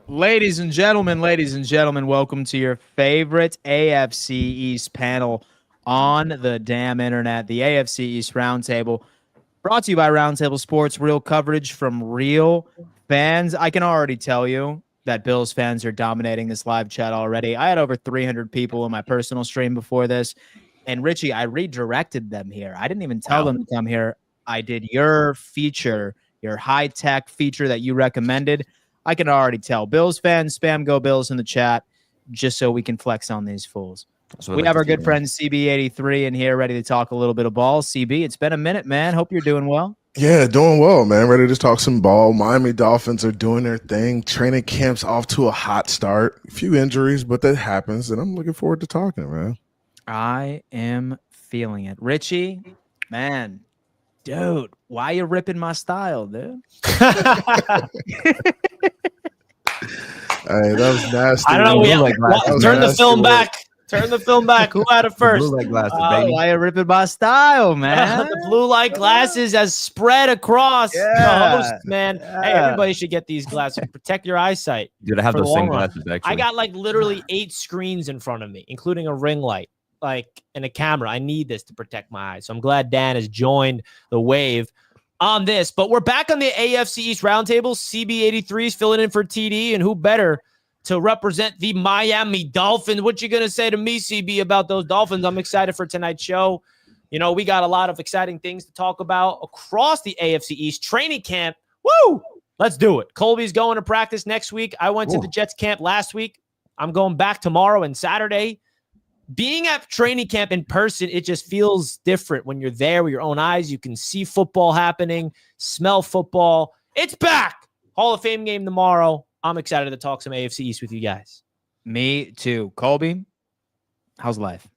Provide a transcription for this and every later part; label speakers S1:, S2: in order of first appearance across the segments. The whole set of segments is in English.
S1: Ladies and gentlemen, welcome to your favorite AFC East panel on the damn internet, the AFC East Roundtable, brought to you by Roundtable Sports, real coverage from real fans. I can already tell you that Bills fans are dominating this live chat already. I had over 300 people in my personal stream before this, and Richie, I redirected them here. I didn't even tell them to come here. I did your feature, your high-tech feature that you recommended. I can already tell. Bills fans, spam Go Bills in the chat just so we can flex on these fools. We have our good friend CB83 in here ready to talk a little bit of ball. CB, it's been a minute, man. Hope you're doing well.
S2: Yeah, doing well, man. Ready to talk some ball. Miami Dolphins are doing their thing. Training camp's off to a hot start. A few injuries, but that happens, and I'm looking forward to talking, man.
S1: I am feeling it. Richie, man, dude, why you ripping my style, dude?
S2: Hey, that was nasty.
S3: I don't know. Turn the film back. Turn the film back. Who had it first?
S4: Blue light glasses, baby.
S1: Why you ripping my style, man?
S3: The blue light glasses has spread across the host, man.
S1: Yeah.
S3: Hey, everybody should get these glasses. Protect your eyesight.
S4: Dude, I have
S3: for
S4: those
S3: the
S4: same
S3: long run.
S4: glasses, actually.
S3: I got like literally 8 screens in front of me, including a ring light, like and a camera. I need this to protect my eyes. So I'm glad Dan has joined the wave on this. But we're back on the AFC East Roundtable. CB83 is filling in for TD, and who better to represent the Miami Dolphins? What you going to say to me, CB, about those Dolphins? I'm excited for tonight's show. You know, we got a lot of exciting things to talk about across the AFC East. Training camp, woo! Let's do it. Colby's going to practice next week. I went to the Jets camp last week. I'm going back tomorrow and Saturday. Being at training camp in person, it just feels different when you're there with your own eyes. You can see football happening, smell football. It's back. Hall of Fame game tomorrow. I'm excited to talk some AFC East with you guys.
S1: Me too. Colby, how's life?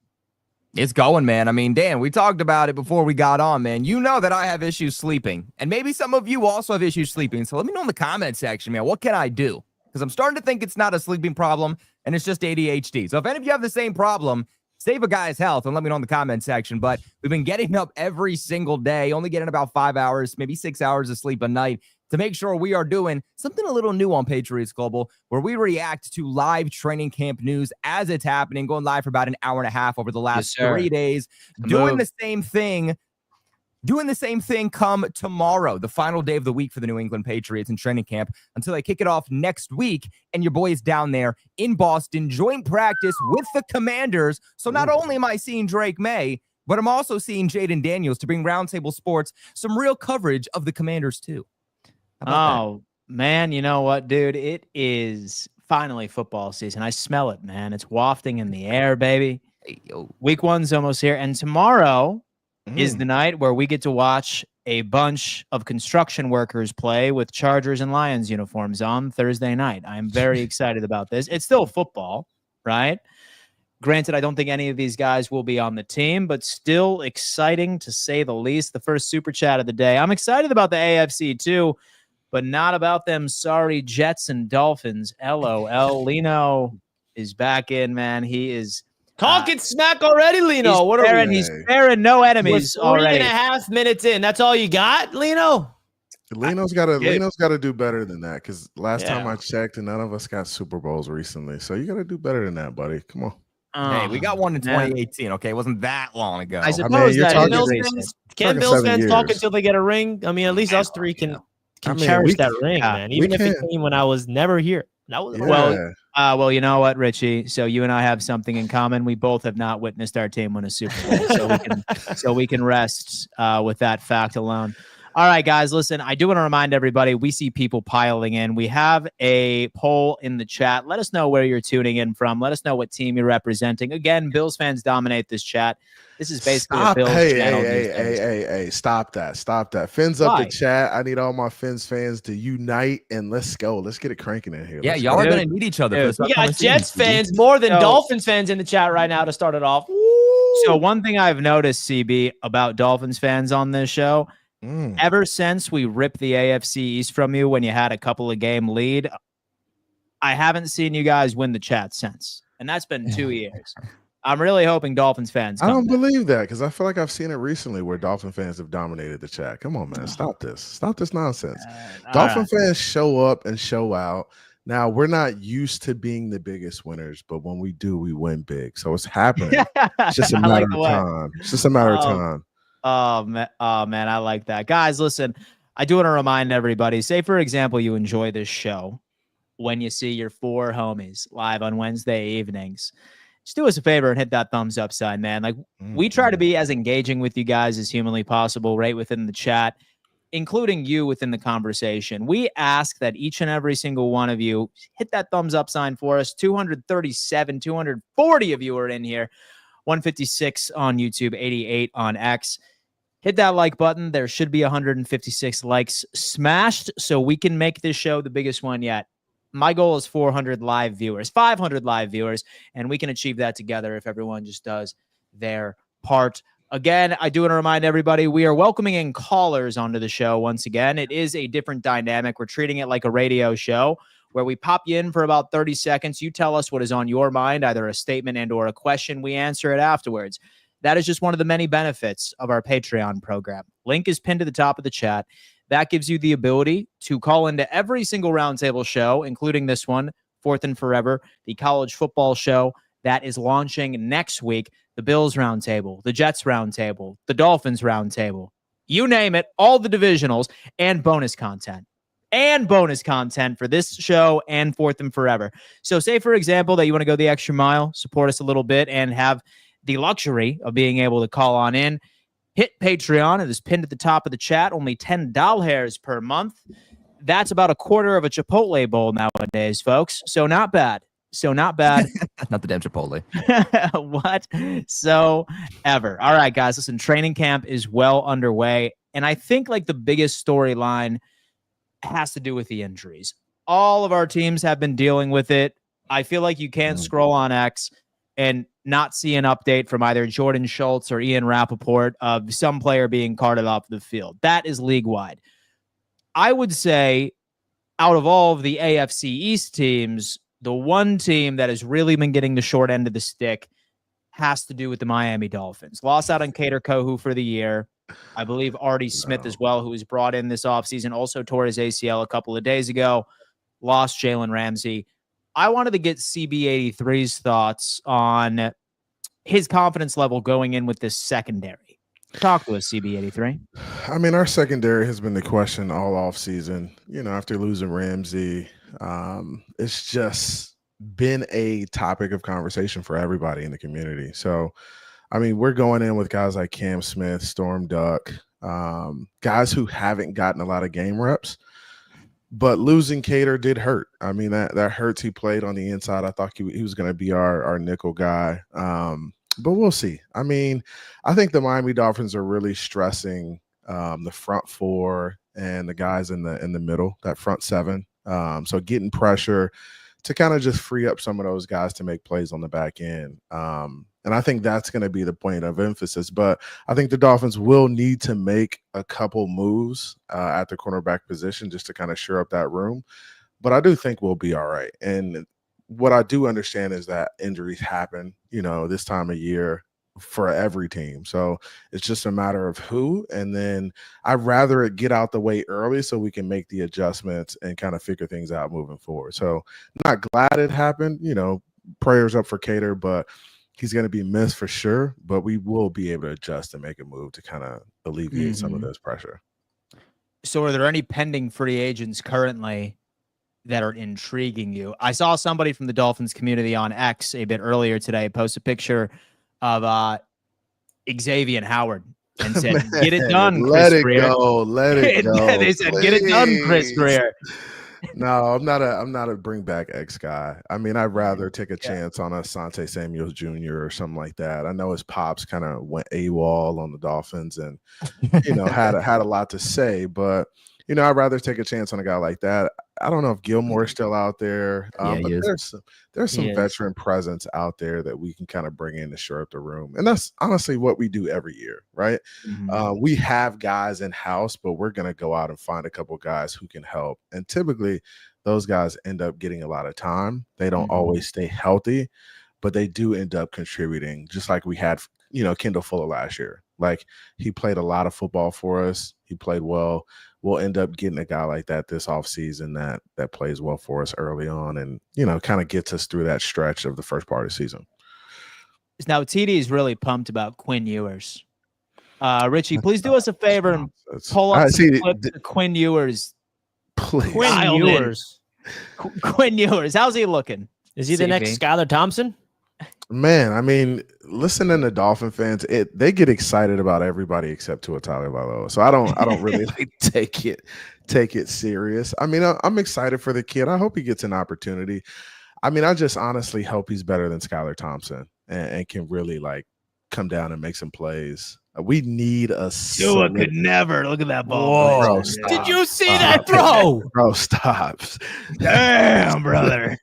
S4: It's going, man. I mean, Dan, we talked about it before we got on, man. You know that I have issues sleeping, and maybe some of you also have issues sleeping. So let me know in the comment section, man. What can I do? Because I'm starting to think it's not a sleeping problem, and it's just ADHD. So if any of you have the same problem, save a guy's health and let me know in the comment section. But we've been getting up every single day, only getting about 5 hours, maybe 6 hours of sleep a night to make sure we are doing something a little new on Patriots Global, where we react to live training camp news as it's happening, going live for about an hour and a half over the last 3 days, doing the same thing come tomorrow, the final day of the week for the New England Patriots in training camp, until they kick it off next week. And your boy is down there in Boston, joint practice with the Commanders. So not only am I seeing Drake May, but I'm also seeing Jaden Daniels to bring Roundtable Sports some real coverage of the Commanders too.
S1: Oh, man, you know what, dude? It is finally football season. I smell it, man. It's wafting in the air, baby. Week 1's almost here. And tomorrow is the night where we get to watch a bunch of construction workers play with Chargers and Lions uniforms on Thursday night. I'm very excited about this. It's still football, right? Granted, I don't think any of these guys will be on the team, but still exciting to say the least. The first super chat of the day. I'm excited about the AFC too, but not about them sorry Jets and Dolphins. LOL. Lino is back in, man. He is
S3: talking smack already, Lino.
S1: He's sparing no enemies already.
S3: 3.5 minutes in. That's all you got, Lino?
S2: Lino's got to do better than that, because last time I checked, none of us got Super Bowls recently. So you got to do better than that, buddy. Come on.
S4: Hey, we got one in 2018, okay? It wasn't that long ago.
S1: I suppose
S3: can Bills fans talk until they get a ring? I mean, at least us three can cherish that ring, man. Even if it came when I was never here.
S1: Well, you know what, Richie? So you and I have something in common. We both have not witnessed our team win a Super Bowl, so we can rest with that fact alone. All right, guys, listen, I do want to remind everybody, we see people piling in. We have a poll in the chat. Let us know where you're tuning in from. Let us know what team you're representing. Again, Bills fans dominate this chat. This is basically a Bills channel.
S2: Hey, stop that. Fins up the chat. I need all my Fins fans to unite, and let's go. Let's get it cranking in here.
S4: Yeah, y'all are going to need each other.
S3: We got Jets fans more than Dolphins fans in the chat right now to start it off. Woo!
S1: So one thing I've noticed, CB, about Dolphins fans on this show, ever since we ripped the AFC East from you when you had a couple of game lead, I haven't seen you guys win the chat since. And that's been 2 years. I'm really hoping Dolphins fans come
S2: I don't
S1: back.
S2: believe that, because I feel like I've seen it recently where Dolphin fans have dominated the chat. Come on, man. Stop this. Stop this nonsense. Dolphin fans show up and show out. Now, we're not used to being the biggest winners, but when we do, we win big. So it's happening. It's just a
S1: I
S2: matter
S1: like the
S2: of
S1: way.
S2: time. It's just a matter of
S1: Oh,
S2: time.
S1: oh man, I like that. Guys, listen, I do want to remind everybody, say for example, you enjoy this show when you see your four homies live on Wednesday evenings. Just do us a favor and hit that thumbs up sign, man. Like we try to be as engaging with you guys as humanly possible right within the chat, including you within the conversation. We ask that each and every single one of you hit that thumbs up sign for us. 237, 240 of you are in here. 156 on YouTube, 88 on X. Hit that like button. There should be 156 likes smashed so we can make this show the biggest one yet. My goal is 400 live viewers, 500 live viewers, and we can achieve that together if everyone just does their part. Again, I do want to remind everybody we are welcoming in callers onto the show once again. It is a different dynamic. We're treating it like a radio show where we pop you in for about 30 seconds. You tell us what is on your mind, either a statement and or a question. We answer it afterwards. That is just one of the many benefits of our Patreon program. Link is pinned to the top of the chat. That gives you the ability to call into every single Roundtable show, including this one, Fourth and Forever, the college football show that is launching next week, the Bills Roundtable, the Jets Roundtable, the Dolphins Roundtable, you name it, all the divisionals and bonus content. And bonus content for this show and Fourth and Forever. So say, for example, that you want to go the extra mile, support us a little bit, and have the luxury of being able to call on in. Hit Patreon. It is pinned at the top of the chat. Only $10 per month. That's about a quarter of a Chipotle bowl nowadays, folks. So not bad. So not bad.
S4: Not the damn Chipotle.
S1: What? So ever. All right, guys. Listen, training camp is well underway. And I think like the biggest storyline has to do with the injuries. All of our teams have been dealing with it. I feel like you can't scroll on X and not see an update from either Jordan Schultz or Ian Rappaport of some player being carted off the field. That is league-wide. I would say out of all of the AFC East teams, the one team that has really been getting the short end of the stick has to do with the Miami Dolphins. Lost out on Kader Kohu for the year. I believe Artie Smith as well, who was brought in this offseason, also tore his ACL a couple of days ago. Lost Jalen Ramsey. I wanted to get CB83's thoughts on his confidence level going in with this secondary. Talk to us, CB83.
S2: I mean, our secondary has been the question all offseason. You know, after losing Ramsey, it's just been a topic of conversation for everybody in the community. So, I mean, we're going in with guys like Cam Smith, Storm Duck, guys who haven't gotten a lot of game reps. But losing Kader did hurt. I mean, that hurts. He played on the inside. I thought he was going to be our nickel guy. But we'll see. I mean, I think the Miami Dolphins are really stressing the front four and the guys in the middle, that front seven. So getting pressure to kind of just free up some of those guys to make plays on the back end. And I think that's going to be the point of emphasis. But I think the Dolphins will need to make a couple moves at the cornerback position just to kind of shore up that room. But I do think we'll be all right. And what I do understand is that injuries happen, you know, this time of year for every team. So it's just a matter of who. And then I'd rather it get out the way early so we can make the adjustments and kind of figure things out moving forward. So not glad it happened, you know, prayers up for Kader, but he's going to be missed for sure, but we will be able to adjust and make a move to kind of alleviate some of this pressure.
S1: So are there any pending free agents currently that are intriguing you? I saw somebody from the Dolphins community on X a bit earlier today post a picture of Xavier Howard and said,
S2: Man,
S1: get it done, Chris
S2: let it
S1: Greer.
S2: go. Let it go.
S1: They said, get it done, Chris Greer.
S2: No, I'm not a bring back X guy. I mean, I'd rather take a chance on a Asante Samuels Jr. or something like that. I know his pops kind of went AWOL on the Dolphins and, you know, had a lot to say, but, you know, I'd rather take a chance on a guy like that. I don't know if Gilmore's still out there, but there's some veteran presence out there that we can kind of bring in to shore up the room. And that's honestly what we do every year, right? We have guys in-house, but we're going to go out and find a couple guys who can help. And typically those guys end up getting a lot of time. They don't always stay healthy, but they do end up contributing, just like we had, you know, Kendall Fuller last year. Like, he played a lot of football for us. He played well. We'll end up getting a guy like that this offseason that plays well for us early on and, kind of gets us through that stretch of the first part of the season.
S1: Now, TD is really pumped about Quinn Ewers. Richie, please do us a favor and pull up some clips of Quinn Ewers.
S2: Please.
S3: Quinn Ewers.
S1: Quinn Ewers. How's he looking?
S3: Is he the next Skylar Thompson?
S2: Man, I mean, listening to Dolphin fans, they get excited about everybody except Tua Tagovailoa. So I don't really take it serious. I mean, I'm excited for the kid. I hope he gets an opportunity. I mean, I just honestly hope he's better than Skylar Thompson and can really come down and make some plays. We need a
S1: Tua could never look at that ball.
S2: Bro,
S3: did you see that throw?
S2: Bro, stop.
S1: Damn, brother.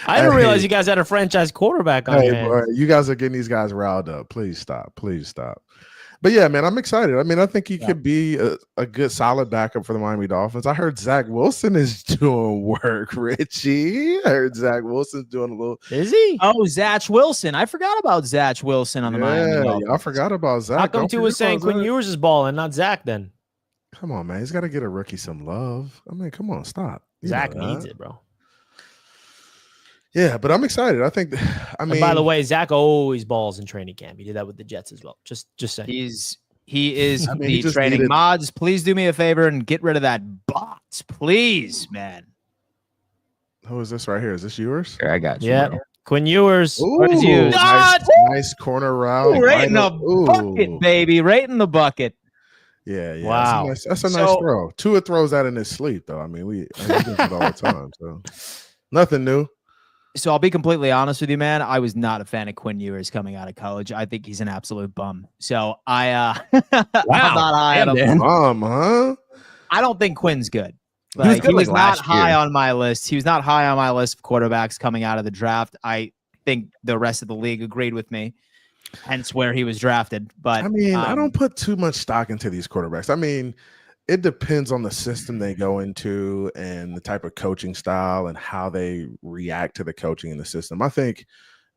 S3: I didn't realize you guys had a franchise quarterback on your hands.
S2: Boy, you guys are getting these guys riled up. Please stop. But yeah, man, I'm excited. I mean, I think he could be a good solid backup for the Miami Dolphins. I heard Zach Wilson is doing work, Richie. I heard Zach Wilson's doing a little.
S3: Is he?
S1: Oh, Zach Wilson. I forgot about Zach Wilson on the Miami Dolphins.
S2: Yeah, I forgot about Zach.
S3: How come Tua was saying Quinn Ewers is balling, not Zach then?
S2: Come on, man. He's got to get a rookie some love. I mean, come on, stop.
S3: Zach needs it, bro.
S2: Yeah, but I'm excited. I think,
S3: and by the way, Zach always balls in training camp. He did that with the Jets as well. Just saying.
S1: He is the training mods. Please do me a favor and get rid of that bot, please, man.
S2: Who is this right here? Is this yours?
S4: Here, I got you.
S3: Yeah,
S4: bro.
S3: Quinn Ewers.
S1: What is you?
S2: Nice corner route.
S1: Right in the bucket, baby. Right in the bucket.
S2: Yeah.
S3: Wow.
S2: That's a nice throw. Tua throws that in his sleep, though. I mean, we do it all the time. So nothing new.
S1: So I'll be completely honest with you, man. I was not a fan of Quinn Ewers coming out of college. I think he's an absolute bum. So I'm not high on him.
S2: Bum, huh?
S1: I don't think Quinn's good.
S4: He was
S1: not high on my list. He was not high on my list of quarterbacks coming out of the draft. I think the rest of the league agreed with me, hence where he was drafted. But
S2: I mean, I don't put too much stock into these quarterbacks. I mean, it depends on the system they go into and the type of coaching style and how they react to the coaching in the system. I think,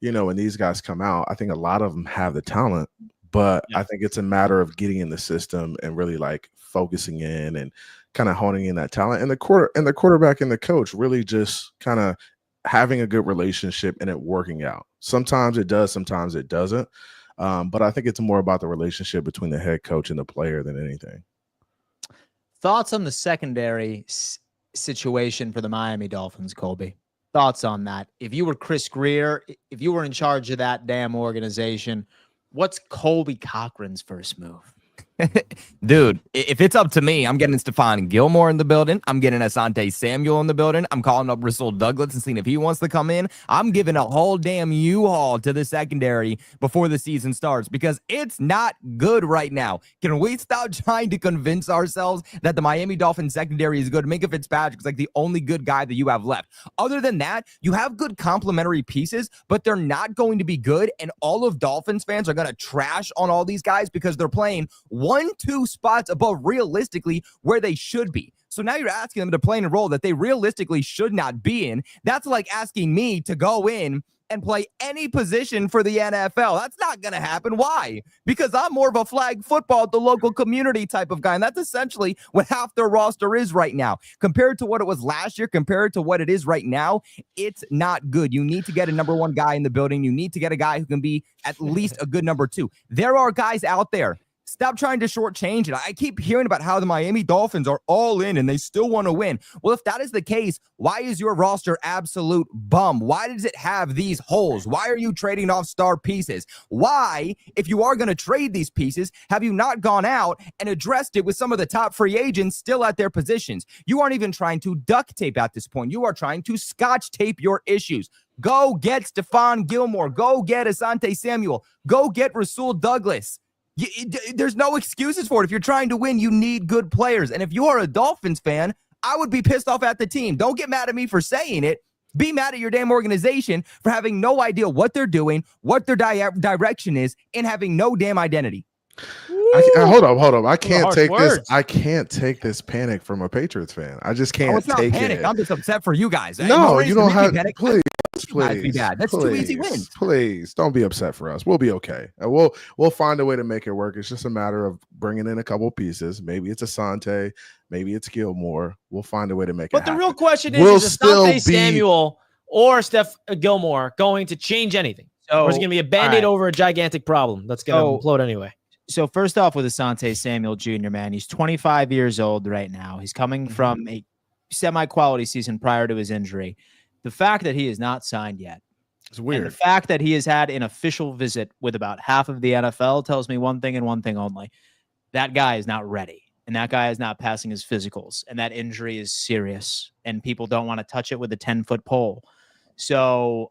S2: when these guys come out, I think a lot of them have the talent, but I think it's a matter of getting in the system and really focusing in and kind of honing in that talent. And the quarterback and the coach really just kind of having a good relationship and it working out. Sometimes it does, sometimes it doesn't. But I think it's more about the relationship between the head coach and the player than anything.
S1: Thoughts on the secondary situation for the Miami Dolphins, Colby? Thoughts on that? If you were Chris Greer, if you were in charge of that damn organization, what's Colby Cochran's first move?
S4: Dude, if it's up to me, I'm getting Stephon Gilmore in the building. I'm getting Asante Samuel in the building. I'm calling up Rasul Douglas and seeing if he wants to come in. I'm giving a whole damn U-Haul to the secondary before the season starts because it's not good right now. Can we stop trying to convince ourselves that the Miami Dolphins secondary is good? Minka Fitzpatrick's the only good guy that you have left. Other than that, you have good complementary pieces, but they're not going to be good, and all of Dolphins fans are going to trash on all these guys because they're playing 1-2 spots above realistically where they should be. So now you're asking them to play in a role that they realistically should not be in. That's like asking me to go in and play any position for the NFL. That's not going to happen. Why? Because I'm more of a flag football at the local community type of guy. And that's essentially what half their roster is right now. Compared to what it was last year, compared to what it is right now, it's not good. You need to get a number one guy in the building. You need to get a guy who can be at least a good number two. There are guys out there. Stop trying to shortchange it. I keep hearing about how the Miami Dolphins are all in and they still want to win. Well, if that is the case, why is your roster absolute bum? Why does it have these holes? Why are you trading off star pieces? Why, if you are going to trade these pieces, have you not gone out and addressed it with some of the top free agents still at their positions? You aren't even trying to duct tape at this point. You are trying to scotch tape your issues. Go get Stephon Gilmore. Go get Asante Samuel. Go get Rasul Douglas. There's no excuses for it. If you're trying to win, you need good players. And if you are a Dolphins fan, I would be pissed off at the team. Don't get mad at me for saying it. Be mad at your damn organization for having no idea what they're doing, what their direction is, and having no damn identity.
S2: Hold up. I can't take this. I can't take this panic from a Patriots fan. I just can't
S4: it's not
S2: take
S4: panic.
S2: it.
S4: I'm just upset for you guys.
S2: No, you don't have. Please,
S4: you guys be bad. That's two easy wins.
S2: Please don't be upset for us. We'll be okay. We'll find a way to make it work. It's just a matter of bringing in a couple pieces. Maybe it's Asante. Maybe it's Gilmore. We'll find a way to make it happen.
S3: But the real question is Asante Samuel or Steph Gilmore going to change anything? Or is it going to be a Band-Aid over a gigantic problem that's going to implode anyway?
S1: So first off with Asante Samuel Jr., man, he's 25 years old right now. He's coming from a semi-quality season prior to his injury. The fact that he is not signed yet,
S2: it's weird.
S1: And the fact that he has had an official visit with about half of the NFL tells me one thing and one thing only. That guy is not ready, and that guy is not passing his physicals, and that injury is serious, and people don't want to touch it with a 10-foot pole. So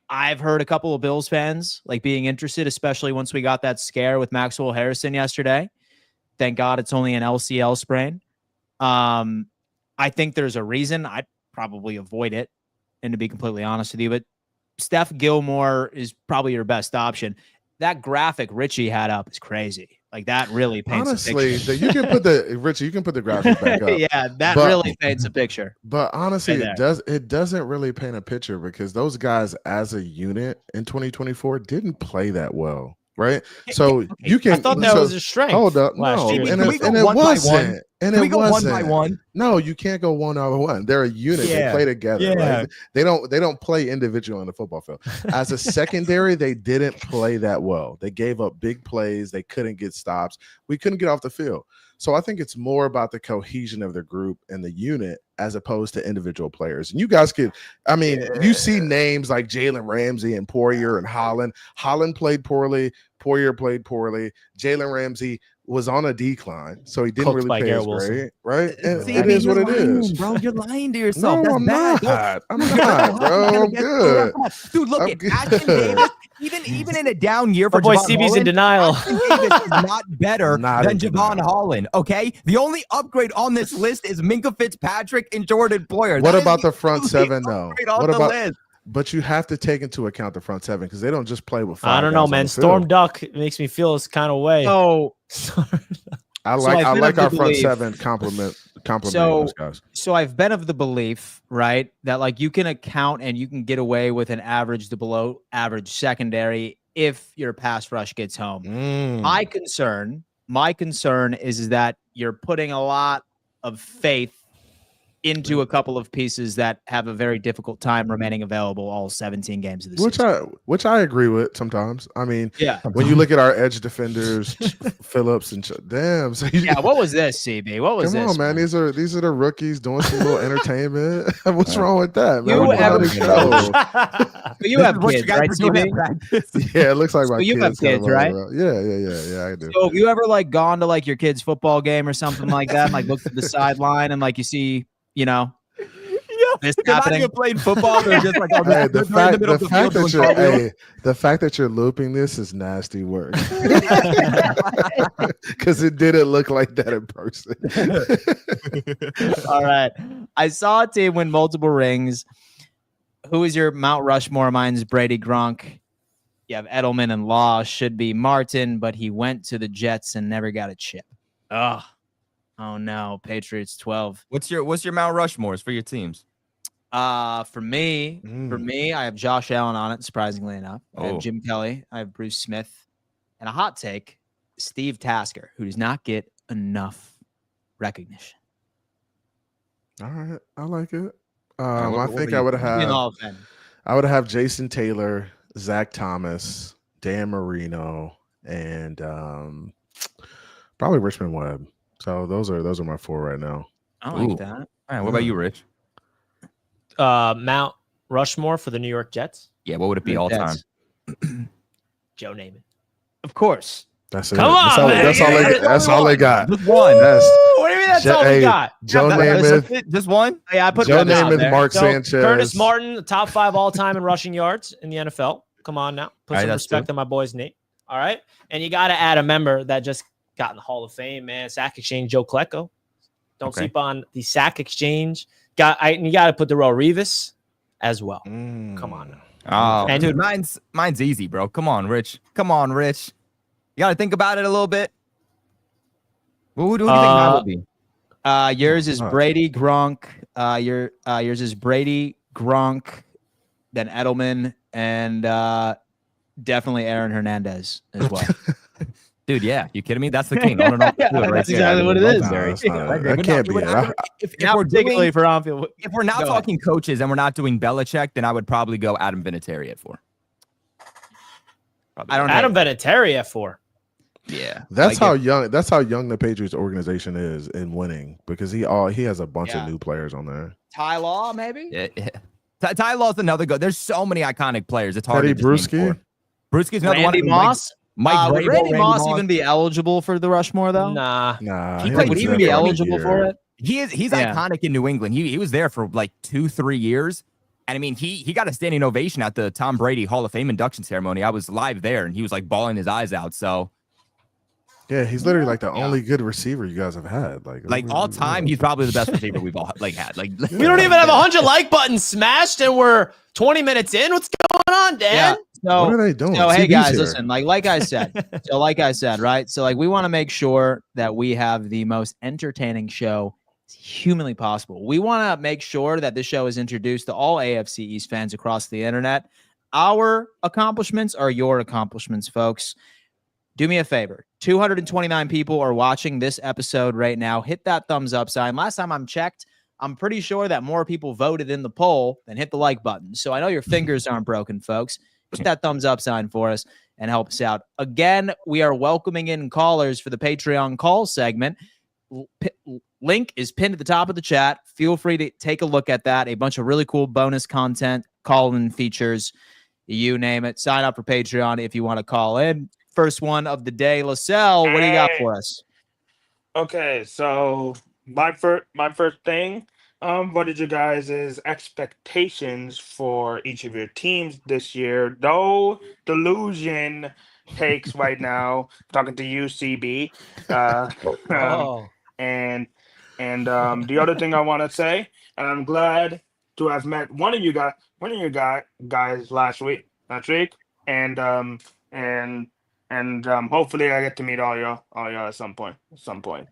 S1: I've heard a couple of Bills fans like being interested, especially once we got that scare with Maxwell Harrison yesterday. Thank God it's only an LCL sprain. I think there's a reason. I'd probably avoid it, and to be completely honest with you, but Steph Gilmore is probably your best option. That graphic Richie had up is crazy. Like that really paints
S2: honestly,
S1: a picture.
S2: you can put the Richie, you can put the graphic back up.
S1: Yeah, that really paints a picture.
S2: But honestly,
S1: right
S2: it doesn't really paint a picture because those guys as a unit in 2024 didn't play that well, right? So you can.
S3: I thought that was a strength.
S2: Hold up, no, and it wasn't. And it wasn't.
S4: One by one?
S2: No, you can't go one on one. They're a unit. They play together.
S4: Yeah.
S2: Right? They don't play individual on the football field. As a secondary, they didn't play that well. They gave up big plays. They couldn't get stops. We couldn't get off the field. So I think it's more about the cohesion of the group and the unit as opposed to individual players. And you guys could, I mean, you see names like Jalen Ramsey and Poyer and Holland. Holland played poorly. Poyer played poorly. Jalen Ramsey was on a decline, so he didn't really play his grade, right? And it is what it is.
S4: Bro, you're lying to yourself.
S2: No,
S4: That's
S2: I'm
S4: bad.
S2: not. I'm not, bro. I'm good.
S4: Dude, look at Ashton Davis. Even in a down year for
S3: boy
S4: Javon
S3: CB's
S4: Holland,
S3: in denial.
S4: Ashton Davis is not better than Javon Holland, okay? The only upgrade on this list is Minkah Fitzpatrick and Jordan Poyer.
S2: What about the front seven, though?
S4: What about list?
S2: But you have to take into account the front seven because they don't just play with five.
S3: I don't know, man. Storm Duck makes me feel this kind of way.
S1: So
S2: I like our front seven compliment those guys.
S1: So I've been of the belief, right, that like you can account and you can get away with an average to below average secondary if your pass rush gets home. My concern is that you're putting a lot of faith into a couple of pieces that have a very difficult time remaining available all 17 games of the season.
S2: Which I agree with sometimes. I mean, when you look at our edge defenders, Phillips and damn. So
S1: what was this, CB? What was this?
S2: Come on, man. These are the rookies doing some little entertainment. What's wrong with that, man?
S1: You have kids, right, CB?
S2: Yeah, it looks like my kids.
S1: You have kids, right?
S2: Yeah, I do.
S1: So have you ever like gone to like your kid's football game or something like that and like looked at the sideline and like you see, you know, this happening?
S4: Playing football, they're just like,
S2: the fact that you're looping this is nasty work because it didn't look like that in person.
S1: All right, I saw a team win multiple rings. Who is your Mount Rushmore? Mine's Brady Gronk. You have Edelman and Law. Should be Martin, but he went to the Jets and never got a chip. Oh no, Patriots 12.
S4: What's your Mount Rushmores for your teams?
S1: For me, I have Josh Allen on it, surprisingly enough. I have Jim Kelly, I have Bruce Smith, and a hot take, Steve Tasker, who does not get enough recognition.
S2: All right, I like it. I think I would have Jason Taylor, Zach Thomas, Dan Marino, and probably Richmond Webb. So those are my four right now.
S1: I like that. All
S4: right, what about you, Rich?
S3: Mount Rushmore for the New York Jets.
S4: Yeah, what would it be all time?
S3: Joe Namath.
S1: Of course.
S2: That's it.
S3: Come on,
S2: that's all they got.
S4: Just one.
S3: What do you mean that's all they got?
S2: Joe Namath.
S4: Just one?
S1: Yeah, I put
S2: Joe Namath, Mark Sanchez.
S3: Curtis Martin, the top 5 all-time in rushing yards in the NFL. Come on now. Put some respect on my boy's name. All right? And you got to add a member that just got in the Hall of Fame, man. Sack Exchange, Joe Klecko. Don't sleep on the Sack Exchange. You got to put Darrelle Revis as well. Come on now.
S4: Oh, and dude, mine's easy, bro. Come on, Rich. You got to think about it a little bit. Who do you think that would be?
S1: Yours is Brady Gronk. Yours is Brady Gronk, then Edelman, and definitely Aaron Hernandez as well.
S4: Dude, yeah, you kidding me? That's the king. On and off the field right
S1: That's
S4: there.
S1: exactly what it is.
S4: Legendary.
S2: That can't be it.
S4: If
S1: Not
S4: we're
S1: particularly
S4: doing,
S1: for on-field.
S4: if we're not
S1: Go
S4: talking coaches and we're not doing Belichick, then I would probably go Adam Vinatieri at 4.
S1: I don't know.
S3: Adam Vinatieri at 4.
S4: Yeah,
S2: That's how young the Patriots organization is in winning, because he has a bunch
S1: Yeah.
S2: of new players on there.
S1: Ty Law, maybe?
S4: Yeah. Ty Law's another go. There's so many iconic players. It's hard
S2: Teddy
S4: to just name
S2: Bruschi?
S4: 4. Bruschi's another
S1: Randy
S4: one.
S1: Moss?
S4: Mike
S1: Would
S4: Vrabel,
S1: Randy Moss even be eligible for the Rushmore, though?
S3: Nah.
S2: Nah,
S4: He
S1: Would
S2: was
S1: he
S2: there
S1: even be
S2: for like a
S1: eligible
S2: year.
S1: for it?
S4: He's
S1: Yeah.
S4: iconic in New England. He was there for like 2-3 years. And I mean, he got a standing ovation at the Tom Brady Hall of Fame induction ceremony. I was live there, and he was like bawling his eyes out. So,
S2: Yeah, he's literally like the only good receiver you guys have had.
S4: like all time, he's probably the best receiver we've all had. Like,
S3: We don't even have 100 like buttons smashed, and we're 20 minutes in. What's going on, Dan?
S1: So,
S2: What are they doing?
S1: So hey
S2: TV's
S1: guys,
S2: here.
S1: listen, like I said, right? So like we want to make sure that we have the most entertaining show humanly possible. We want to make sure that this show is introduced to all AFC East fans across the internet. Our accomplishments are your accomplishments, folks. Do me a favor. 229 people are watching this episode right now. Hit that thumbs up sign. Last time I'm checked, I'm pretty sure that more people voted in the poll than hit the like button. So I know your fingers aren't broken, folks. Hit that thumbs up sign for us and help us out. Again, we are welcoming in callers for the Patreon call segment. Link is pinned at the top of the chat. Feel free to take a look at that. A bunch of really cool bonus content, call-in features, you name it. Sign up for Patreon if you want to call in. First one of the day, Lascelles, what do you got for us?
S5: Okay, so my first thing, what are you guys' expectations for each of your teams this year? No delusion takes right now. Talking to you, CB.
S3: Oh.
S5: And the other thing I want to say, and I'm glad to have met one of you guys last week, and hopefully I get to meet all y'all at some point.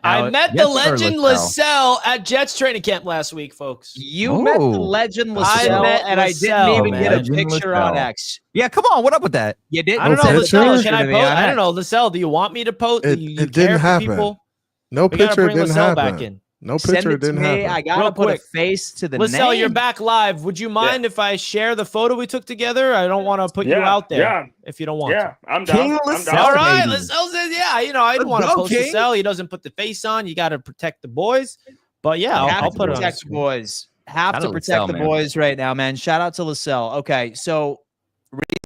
S3: I met
S4: yes,
S3: the
S4: sir,
S3: legend Lascelles at Jets training camp last week, folks.
S1: You met the
S4: Oh.
S1: legend
S3: I
S1: Lascelles,
S3: met
S1: and I
S3: Lascelles,
S1: didn't even
S3: man.
S1: get a
S4: Legend
S1: picture on
S4: Lascelles.
S1: X.
S4: yeah, come on. What up with that?
S1: You didn't.
S3: I don't know,
S2: picture?
S3: Lascelles. Can I
S1: To me,
S3: post?
S1: I
S3: I
S1: met-
S3: don't know, Lascelles. Do you want me to post?
S2: It
S3: You
S2: didn't
S3: care for
S2: happen.
S3: people?
S2: No
S3: We gotta
S2: picture
S3: bring
S2: didn't
S3: Lascelles
S2: happen.
S3: back in.
S2: No
S1: Send
S2: picture
S1: it to
S2: didn't
S1: me.
S2: happen.
S1: I gotta
S3: Real
S1: put
S3: quick.
S1: a face to the
S3: Lascelles,
S1: name.
S3: you're back live. Would you mind if I share the photo we took together? I don't want to put you out there if you don't want to.
S5: Yeah, I'm down.
S4: King
S5: I'm
S4: Lascelles.
S5: down.
S3: All right,
S4: baby.
S3: Lascelles says, yeah, you know, I didn't
S4: Let's
S3: want to
S4: go,
S3: post
S4: King.
S3: Lascelles. He doesn't put the face on. You got to protect the boys. But yeah,
S1: Have
S3: I'll
S1: to
S3: put it on.
S1: protect the boys. Have
S4: Shout
S1: to
S4: out
S1: protect
S4: Lascelles,
S1: the
S4: man.
S1: boys right now, man. Shout out to Lascelles. Okay, so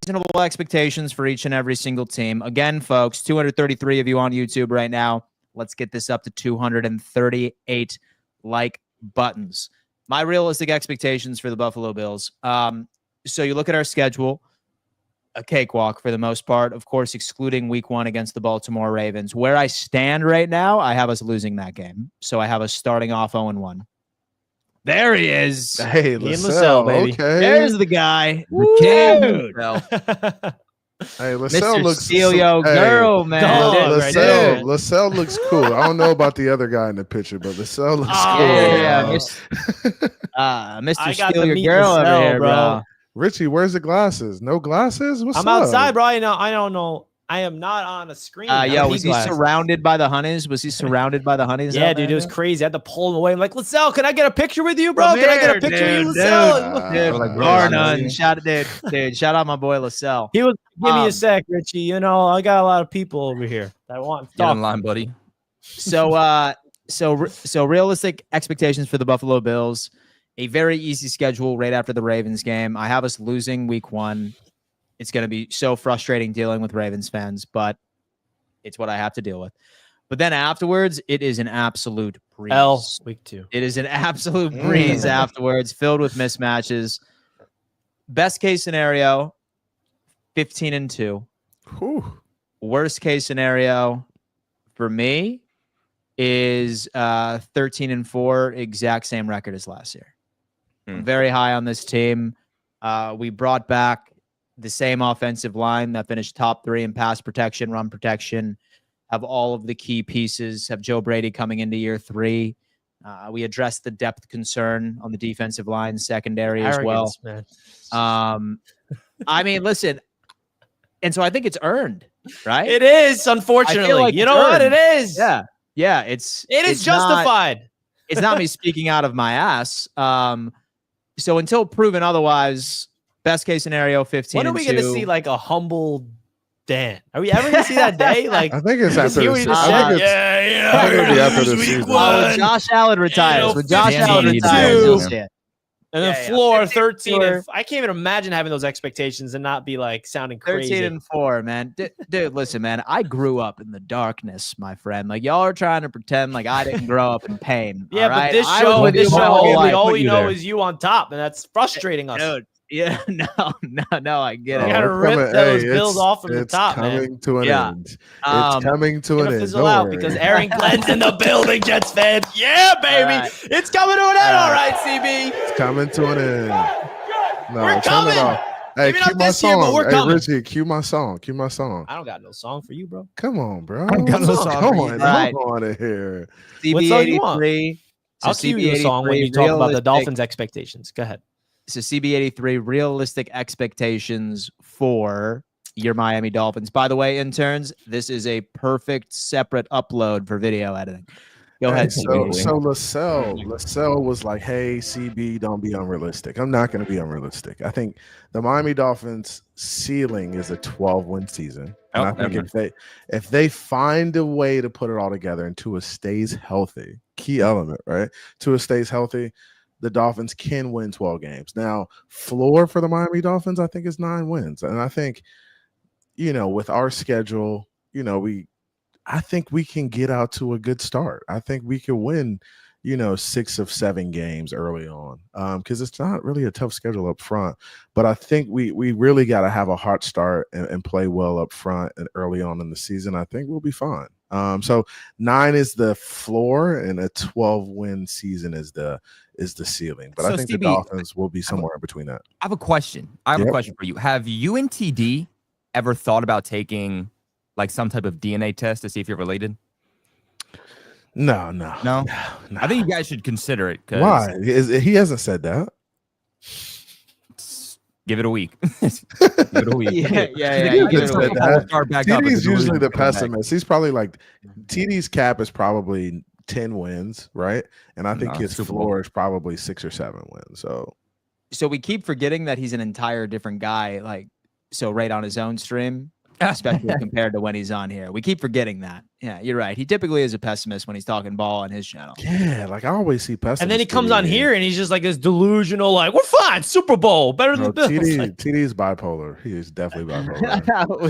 S1: reasonable expectations for each and every single team. Again, folks, 233 of you on YouTube right now. Let's get this up to 238 like buttons. My realistic expectations for the Buffalo Bills. So you look at our schedule, a cakewalk for the most part, of course, excluding week 1 against the Baltimore Ravens. Where I stand right now, I have us losing that game. So I have us starting off 0-1. There he is.
S2: Hey,
S3: Me and
S2: Lascelles,
S3: Lascelles, baby.
S2: okay.
S1: There's the guy.
S4: The king
S1: Dude.
S4: himself.
S2: Hey, Lascelles
S1: Mr.
S2: looks
S1: Steal Your
S2: hey,
S1: Girl, man.
S3: Dog,
S1: Dude.
S3: right there.
S2: Lascelles looks cool. I don't know about the other guy in the picture, but Lascelles looks
S3: Oh,
S2: cool.
S1: Yeah,
S3: bro.
S1: Mr.
S3: I got
S1: Steal
S3: to
S1: Your
S3: meet
S1: Girl over
S3: Lascelles,
S1: here,
S3: bro.
S1: bro.
S2: Richie, where's the glasses? No glasses? What's
S3: I'm
S2: up?
S3: outside, bro. I don't know. I am not on a screen. I
S1: Yo,
S3: need
S1: was he
S3: glasses.
S1: surrounded by the honeys? Was he surrounded by the honeys?
S3: Yeah,
S1: out
S3: dude,
S1: there?
S3: it was crazy. I had to pull him away. I'm like, Lascelles, can I get a picture with you, bro?
S1: Come
S3: Can I get a
S1: here,
S3: picture of you,
S1: dude,
S3: Lascelles?
S1: Dude,
S4: like, bro,
S1: bar
S4: I know
S1: none.
S4: you.
S1: Shout out my boy Lascelles.
S3: He was, give me
S1: Um,
S3: a sec, Richie. You know, I got a lot of people over here that want to
S4: Get
S3: talk.
S4: in line, buddy.
S1: So realistic expectations for the Buffalo Bills. A very easy schedule right after the Ravens game. I have us losing week 1. It's going to be so frustrating dealing with Ravens fans, but it's what I have to deal with. But then afterwards, it is an absolute breeze.
S3: L week 2.
S1: It is an absolute breeze afterwards, filled with mismatches. Best case scenario, 15-2.
S2: Whew.
S1: Worst case scenario for me is 13-4, exact same record as last year. I'm very high on this team. We brought back the same offensive line that finished top 3 in pass protection, run protection, have all of the key pieces, have Joe Brady coming into year 3. We addressed the depth concern on the defensive line, secondary as well.
S3: Man.
S1: I mean, listen, and so I think it's earned, right?
S3: It is, unfortunately.
S1: like
S3: you
S1: it's
S3: know what?
S1: earned.
S3: It is.
S1: Yeah. It
S3: is justified.
S1: It's not me speaking out of my ass. So until proven otherwise, best case scenario, 15.
S3: When are we going to see like a humble Dan? Are we ever going to see that day? Like,
S2: I think it's after
S3: hear
S2: the
S3: what he
S2: season.
S3: just
S2: I think
S3: said?
S2: it's I think it'll be after the
S5: Week
S2: season.
S5: one.
S1: when Josh Allen retires. When Josh
S3: Yeah,
S1: Allen
S3: me
S1: retires,
S3: too.
S1: you'll see it.
S3: And then
S1: Yeah,
S3: floor
S1: 15
S3: 13.
S1: for-
S3: I can't even imagine having those expectations and not be like sounding crazy.
S1: 13-4, man. Dude, listen, man. I grew up in the darkness, my friend. Like y'all are trying to pretend like I didn't grow up in pain.
S3: Yeah,
S1: all
S3: but
S1: right?
S3: this
S1: I was
S3: show,
S1: with you my whole
S3: we
S1: life.
S3: all
S4: Put
S3: we
S4: you
S3: know
S4: there.
S3: is you on top, and that's frustrating us.
S1: Dude, yeah, no, I get
S3: You
S1: it.
S3: gotta
S2: it's
S3: rip
S2: coming-
S3: those
S2: hey,
S3: bills
S2: it's-
S3: off from the
S2: it's
S3: top, man.
S2: coming to an
S1: Yeah.
S2: end. It's
S1: Um,
S2: coming to
S3: Gonna
S2: an end.
S3: fizzle
S2: Don't
S3: out
S2: worry.
S3: because Aaron Glenn's in the building, Jets fan. Yeah, baby.
S1: right.
S3: It's coming to an end. All right, CB.
S2: It's coming to an end. No,
S3: We're
S2: turn
S3: coming.
S2: it off. Hey,
S3: Maybe not
S2: cue my
S3: this year, but
S2: song.
S3: we're
S2: Hey,
S3: coming.
S2: Richie, cue my song. Cue my song.
S3: I don't got no song for you, bro.
S2: Come on, bro.
S4: I got no song
S2: Come
S4: for you.
S2: on,
S1: Right.
S2: come on in here.
S3: What song you want?
S1: CB83.
S3: I'll cue you a song when you talk about the Dolphins' expectations. Go ahead.
S1: So CB83, realistic expectations for your Miami Dolphins. By the way, interns, this is a perfect separate upload for video editing. Go ahead,
S2: So,
S1: CB.
S2: so Lascelles was like, "Hey, CB, don't be unrealistic. I'm not going to be unrealistic. I think the Miami Dolphins' ceiling is a 12-win season, and
S4: Oh,
S2: I think
S4: never
S2: if they find a way to put it all together and Tua stays healthy, key element, right? Tua stays healthy, the Dolphins can win 12 games. Now, floor for the Miami Dolphins, I think, is 9 wins, and I think, with our schedule, I think we can get out to a good start. I think we can win, 6 of 7 games early on, because it's not really a tough schedule up front. But I think we really got to have a hot start and play well up front and early on in the season. I think we'll be fine. So 9 is the floor, and a 12-win season is the ceiling. But
S4: So,
S2: I think
S4: CB,
S2: the Dolphins will be somewhere in between that.
S4: I have a question. I have a question for you. Have you and TD ever thought about taking like some type of DNA test to see if you're related?
S2: No.
S4: I think you guys should consider it.
S2: Why? He hasn't said that.
S4: Give it a week. Give it a week.
S1: Yeah.
S2: He
S1: give
S2: hasn't
S1: it a
S2: said
S1: week.
S2: that.
S4: Start back up,
S2: TD's
S4: but
S2: usually the
S4: delusions come back.
S2: pessimist. He's probably like TD's cap is probably 10 wins, right? And I think
S4: No,
S2: his
S4: Super Bowl.
S2: floor is probably 6 or 7 wins. So
S1: We keep forgetting that he's an entire different guy, right on his own stream, especially compared to when he's on here. We keep forgetting that. Yeah, you're right. He typically is a pessimist when he's talking ball on his channel.
S2: yeah, like I always see pessimists.
S3: And then he comes on here and he's just like this delusional, like, we're fine, Super Bowl, better than the Bills. Like,
S2: TD's bipolar. He is definitely bipolar.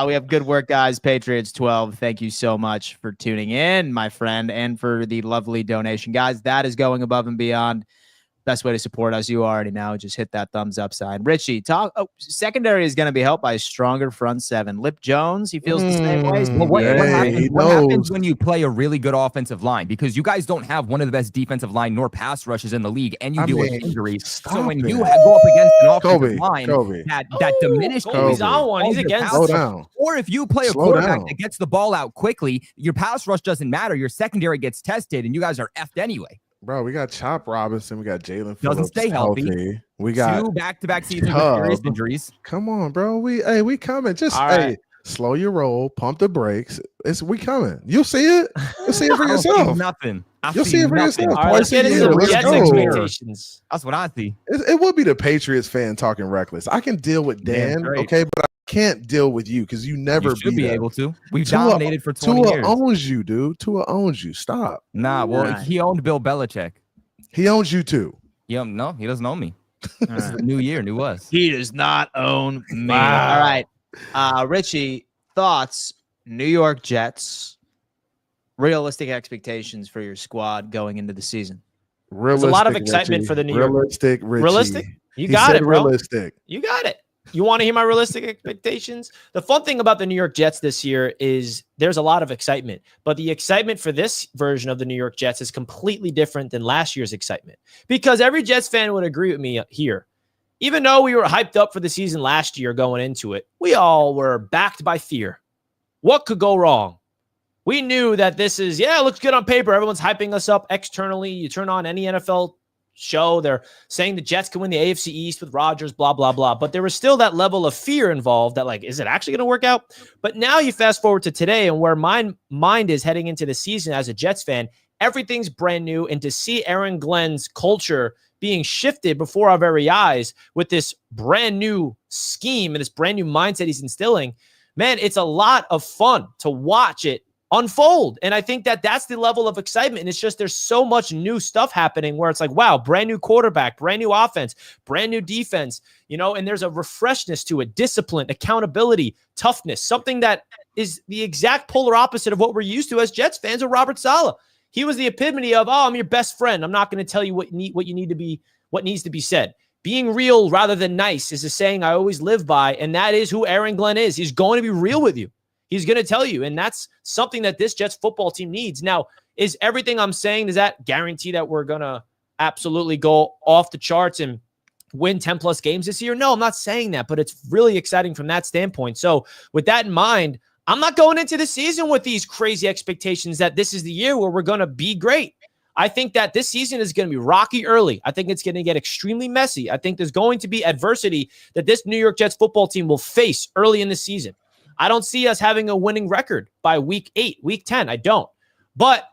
S1: We have good work, guys. Patriots 12. Thank you so much for tuning in, my friend, and for the lovely donation, guys. That is going above and beyond. Best way to support us, you already know. Just hit that thumbs up sign. Richie, secondary is going to be helped by a stronger front seven. Lip Jones, he feels the same way.
S4: Well, what
S2: he
S4: happens
S2: knows.
S4: when you play a really good offensive line? Because you guys don't have one of the best defensive line nor pass rushes in the league, and you deal with injuries. So when you go up against an offensive line that diminished,
S3: Kobe's on one. He's against
S2: Slow down.
S4: or if you play a
S2: Slow
S4: quarterback
S2: down.
S4: that gets the ball out quickly, your pass rush doesn't matter. Your secondary gets tested, and you guys are effed anyway.
S2: Bro, we got Chop Robinson. We got Jalen Phillips.
S4: Doesn't stay healthy.
S2: We got
S4: 2 back-to-back seasons with
S2: Chubb.
S4: serious injuries.
S2: Come on, bro. We coming. Just
S3: All right.
S2: slow your roll, pump the brakes. We coming. You'll see it. You'll see it for
S4: I don't see
S2: yourself.
S4: nothing.
S2: You'll see it for yourself.
S3: all right, let's get into
S2: Twice a
S3: the
S2: year.
S3: Jets
S2: Let's go.
S3: expectations.
S4: That's what I see.
S2: It would be the Patriots fan talking reckless. I can deal with
S4: Man,
S2: Dan,
S4: great.
S2: okay, but I can't deal with you because you never
S4: You should be
S2: us.
S4: able to. We've
S2: Tua-
S4: dominated for 20
S2: Tua
S4: years.
S2: owns you, dude. Tua owns you. Stop.
S4: Nah, well,
S1: Right.
S4: he owned Bill Belichick.
S2: He owns you too.
S4: No, he doesn't own me. This is a new year, new us.
S1: He does not own me.
S3: Wow.
S1: All right. Richie, thoughts, New York Jets, realistic expectations for your squad going into the season.
S3: There's a lot of excitement for the New York.
S2: Realistic, Richie.
S3: Realistic? You
S2: He
S3: got
S2: said
S3: it, bro.
S2: realistic.
S3: You got it. You want to hear my realistic expectations? The fun thing about the New York Jets this year is there's a lot of excitement, but the excitement for this version of the New York Jets is completely different than last year's excitement, because every Jets fan would agree with me here. Even though we were hyped up for the season last year going into it, we all were backed by fear. What could go wrong? We knew that this is, it looks good on paper. Everyone's hyping us up externally. You turn on any NFL show, they're saying the Jets can win the AFC East with Rodgers, blah, blah, blah. But there was still that level of fear involved that, like, is it actually going to work out? But now you fast forward to today and where my mind is heading into the season as a Jets fan, everything's brand new. And to see Aaron Glenn's culture being shifted before our very eyes with this brand new scheme and this brand new mindset he's instilling, man, it's a lot of fun to watch it unfold. And I think that that's the level of excitement. And it's just, there's so much new stuff happening where it's like, wow, brand new quarterback, brand new offense, brand new defense, and there's a refreshness to it, discipline, accountability, toughness, something that is the exact polar opposite of what we're used to as Jets fans of Robert Saleh. He was the epitome of, I'm your best friend. I'm not going to tell you what needs to be said. Being real rather than nice is a saying I always live by. And that is who Aaron Glenn is. He's going to be real with you. He's going to tell you, and that's something that this Jets football team needs. Now, is everything I'm saying, does that guarantee that we're going to absolutely go off the charts and win 10-plus games this year? No, I'm not saying that, but it's really exciting from that standpoint. So with that in mind, I'm not going into the season with these crazy expectations that this is the year where we're going to be great. I think that this season is going to be rocky early. I think it's going to get extremely messy. I think there's going to be adversity that this New York Jets football team will face early in the season. I don't see us having a winning record by week 8, week 10. I don't. But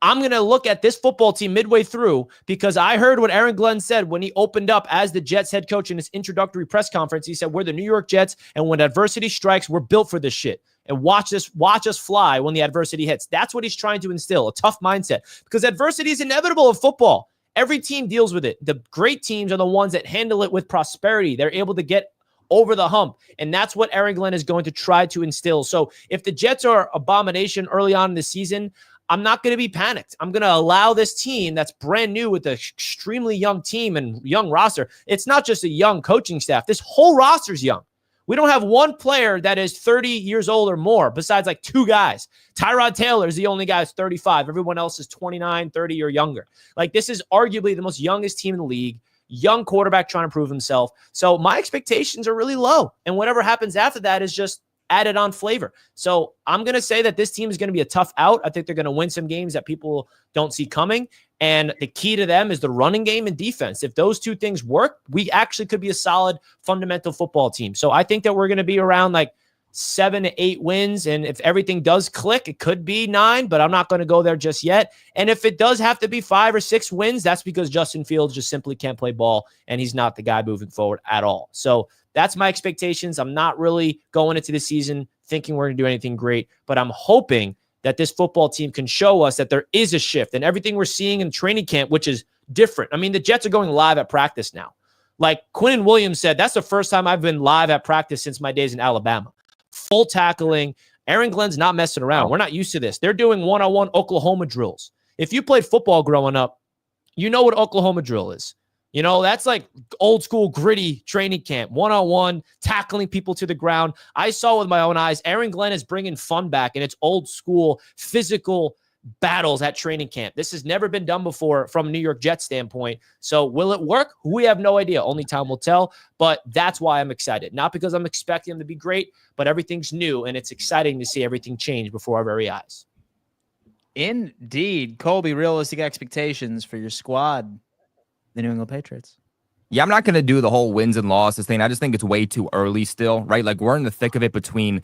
S3: I'm going to look at this football team midway through because I heard what Aaron Glenn said when he opened up as the Jets head coach in his introductory press conference. He said, we're the New York Jets, and when adversity strikes, we're built for this shit. And watch us fly when the adversity hits. That's what he's trying to instill, a tough mindset, because adversity is inevitable in football. Every team deals with it. The great teams are the ones that handle it with prosperity. They're able to get over the hump. And that's what Aaron Glenn is going to try to instill. So if the Jets are abomination early on in the season, I'm not going to be panicked. I'm going to allow this team that's brand new with an extremely young team and young roster. It's not just a young coaching staff. This whole roster is young. We don't have one player that is 30 years old or more besides like 2 guys. Tyrod Taylor is the only guy who's 35. Everyone else is 29, 30 or younger. Like, this is arguably the most youngest team in the league. Young quarterback trying to prove himself. So my expectations are really low. And whatever happens after that is just added on flavor. So I'm going to say that this team is going to be a tough out. I think they're going to win some games that people don't see coming. And the key to them is the running game and defense. If those two things work, we actually could be a solid fundamental football team. So I think that we're going to be around like 7 to 8 wins. And if everything does click, it could be 9, but I'm not going to go there just yet. And if it does have to be 5 or 6 wins, that's because Justin Fields just simply can't play ball and he's not the guy moving forward at all. So that's my expectations. I'm not really going into the season thinking we're going to do anything great, but I'm hoping that this football team can show us that there is a shift and everything we're seeing in training camp, which is different. I mean, the Jets are going live at practice now. Like Quinn Williams said, that's the first time I've been live at practice since my days in Alabama. Full tackling. Aaron Glenn's not messing around. We're not used to this. They're doing one-on-one Oklahoma drills. If you played football growing up, you know what Oklahoma drill is. That's like old school gritty training camp, one-on-one, tackling people to the ground. I saw with my own eyes, Aaron Glenn is bringing fun back, and it's old school physical battles at training camp. This has never been done before from a New York Jets standpoint. So will it work? We have no idea. Only time will tell, but that's why I'm excited. Not because I'm expecting them to be great, but everything's new, and it's exciting to see everything change before our very eyes.
S1: Indeed. Colby, realistic expectations for your squad, the New England Patriots.
S4: Yeah, I'm not going to do the whole wins and losses thing. I just think it's way too early still, right? Like we're in the thick of it between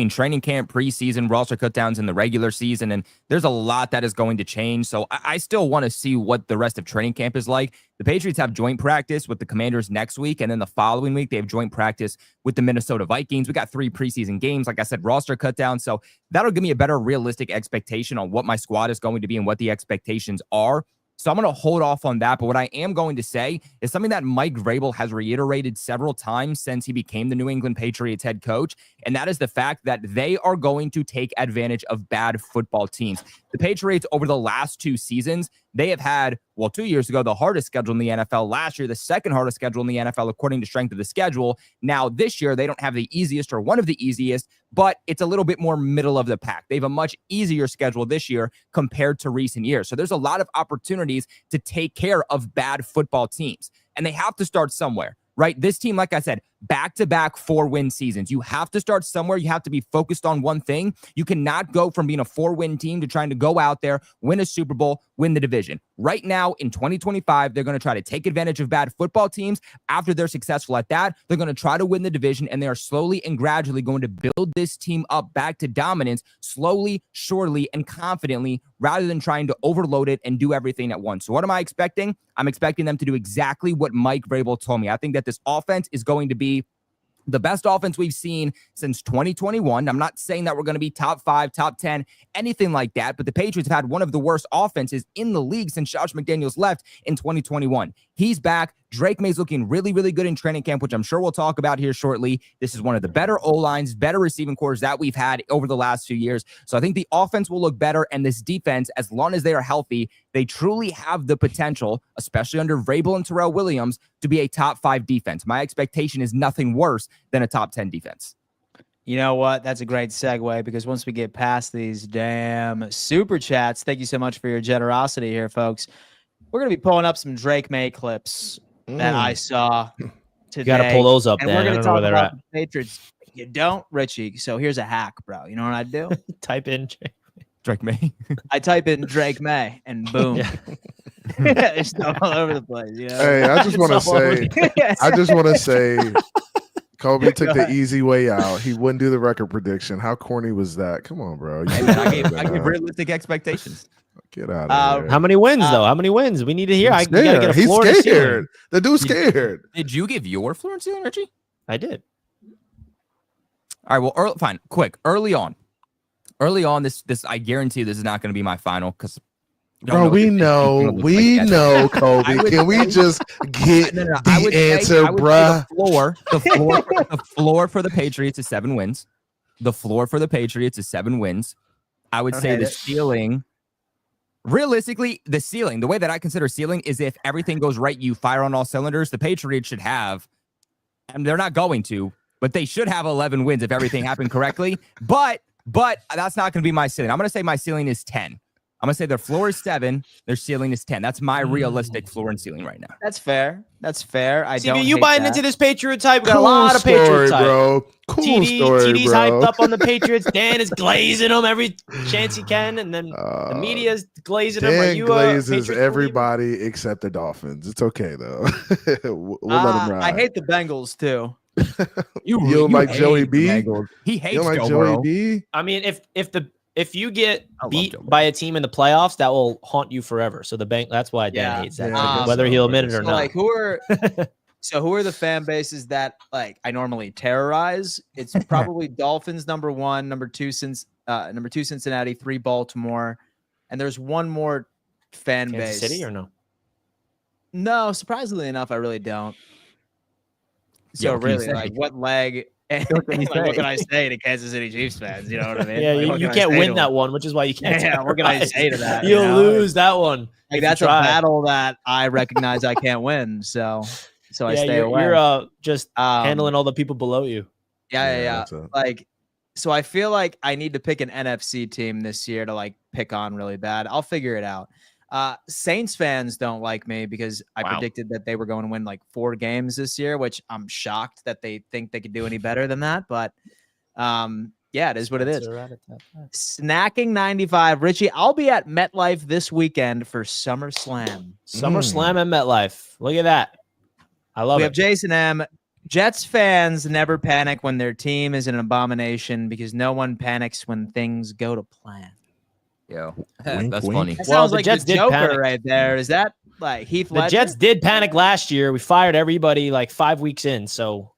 S4: training camp, preseason, roster cutdowns, and the regular season. And there's a lot that is going to change. So I still want to see what the rest of training camp is like. The Patriots have joint practice with the Commanders next week. And then the following week, they have joint practice with the Minnesota Vikings. We got 3 preseason games. Like I said, roster cutdown. So that'll give me a better realistic expectation on what my squad is going to be and what the expectations are. So I'm going to hold off on that. But what I am going to say is something that Mike Vrabel has reiterated several times since he became the New England Patriots head coach. And that is the fact that they are going to take advantage of bad football teams. The Patriots over the last 2 seasons, they have had, 2 years ago, the hardest schedule in the NFL. Last year, the second hardest schedule in the NFL, according to strength of the schedule. Now, this year, they don't have the easiest or one of the easiest, but it's a little bit more middle of the pack. They have a much easier schedule this year compared to recent years. So there's a lot of opportunities to take care of bad football teams, and they have to start somewhere, right? This team, like I said, back-to-back 4-win seasons. You have to start somewhere. You have to be focused on one thing. You cannot go from being a 4-win team to trying to go out there, win a Super Bowl, win the division. Right now in 2025, they're going to try to take advantage of bad football teams. After they're successful at that, they're going to try to win the division, and they are slowly and gradually going to build this team up back to dominance, slowly, surely, and confidently, rather than trying to overload it and do everything at once. So what am I expecting? I'm expecting them to do exactly what Mike Vrabel told me. I think that this offense is going to be the best offense we've seen since 2021. I'm not saying that we're going to be top 5, top 10, anything like that, but the Patriots have had one of the worst offenses in the league since Josh McDaniels left in 2021. He's back. Drake May's looking really, really good in training camp, which I'm sure we'll talk about here shortly. This is one of the better O-lines, better receiving cores that we've had over the last few years. So I think the offense will look better, and this defense, as long as they are healthy, they truly have the potential, especially under Vrabel and Terrell Williams, to be a top 5 defense. My expectation is nothing worse than a top 10 defense.
S1: You know what? That's a great segue, because once we get past these damn super chats, thank you so much for your generosity here, folks. We're going to be pulling up some Drake May clips that I saw today.
S3: You got to pull those up,
S1: and
S3: Dan.
S1: we're going to talk
S3: where they're
S1: about
S3: at.
S1: the Patriots. You don't, Richie. So here's a hack, bro. You know what I do?
S3: Type in
S4: Drake May.
S1: I type in Drake May, and boom.
S3: Yeah.
S1: It's all over the place. You know?
S2: Hey, I just want to
S3: It's all over
S2: say, I just want to say, Kobe took the easy way out. He wouldn't do the record prediction. How corny was that? Come on, bro.
S4: Hey, man, I gave realistic expectations.
S2: Get out of here.
S3: How many wins, though? How many wins? We need to hear.
S2: He's
S3: We got to get a floor
S2: He's
S3: to ceiling.
S2: scared. The dude's scared.
S4: Did you give your floor and ceiling, Richie?
S3: I did.
S4: All right, well, fine. Quick. Early on, this I guarantee this is not going to be my final, because
S2: Bro, we know, Kobe. Can we just get the answer, bruh?
S4: The floor for the Patriots is 7 wins. The floor for the Patriots is 7 wins. I would say the ceiling, realistically, the ceiling, the way that I consider ceiling is if everything goes right, you fire on all cylinders. The Patriots should have, and they're not going to, but they should have 11 wins if everything happened correctly. But that's not going to be my ceiling. I'm going to say my ceiling is 10. I'm going to say their floor is 7, their ceiling is 10. That's my realistic floor and ceiling right now.
S1: That's fair. That's fair. I
S3: See,
S1: don't
S3: you
S1: hate
S3: buying
S1: that.
S3: into this Patriot type? We got
S2: Cool
S3: a lot of Patriot
S2: story,
S3: type.
S2: bro. Cool story,
S3: TD's
S2: bro.
S3: hyped up on the Patriots. Dan is glazing them every chance he can, and then the media's glazing them. Are
S2: Dan
S3: you
S2: glazes
S3: Patriots
S2: everybody except the Dolphins. It's okay though. we'll let him ride.
S1: I hate the Bengals too.
S2: You don't like Joey B?
S4: He hates
S2: You don't like
S4: Joe
S2: Joey
S4: Burrow.
S2: B?
S3: I mean, if you get
S4: I love
S3: beat
S4: Joe Burrow.
S3: by a team in the playoffs, that will haunt you forever. So that's why Dan hates that,
S2: Yeah,
S3: whether he'll admit it or
S1: So,
S3: not.
S1: like, who are the fan bases that like I normally terrorize? It's probably Dolphins number 1, number 2 Cincinnati, 3 Baltimore, and there's one more fan
S3: Kansas
S1: base.
S3: City or no?
S1: No, surprisingly enough, I really don't. So
S4: what can you
S1: really,
S4: say?
S1: like, what leg? What can I say to Kansas City Chiefs fans? You know what I mean?
S3: Yeah,
S1: Like, what
S3: you
S1: can I
S3: can't
S1: say
S3: win
S1: to
S3: that
S1: them?
S3: one, which is why you can't.
S1: Yeah, what can I say to that?
S3: You'll
S1: you know?
S3: lose that one.
S1: Like,
S3: if you
S1: that's a
S3: try.
S1: battle that I recognize I can't win. So I stay away.
S3: You're just
S1: Um,
S3: handling all the people below you.
S1: Yeah.
S2: that's a-
S1: Like, so I feel like I need to pick an NFC team this year to like pick on really bad. I'll figure it out. Saints fans don't like me because I predicted that they were going to win like 4 games this year, which I'm shocked that they think they could do any better than that. But yeah, it is what it is. Snacking 95. Richie, I'll be at MetLife this weekend for SummerSlam.
S3: SummerSlam and MetLife. Look at that. I love
S1: We
S3: it.
S1: have Jason M. Jets fans never panic when their team is an abomination because no one panics when things go to plan.
S4: Yo,
S2: Wink,
S4: that's
S2: wink.
S4: funny.
S1: That
S3: Well,
S1: sounds
S3: the
S1: like
S3: Jets
S1: the
S3: did
S1: Joker
S3: panic.
S1: right there. Is that like Heath
S3: The
S1: Ledger?
S3: Jets did panic last year. We fired everybody like 5 weeks in. So,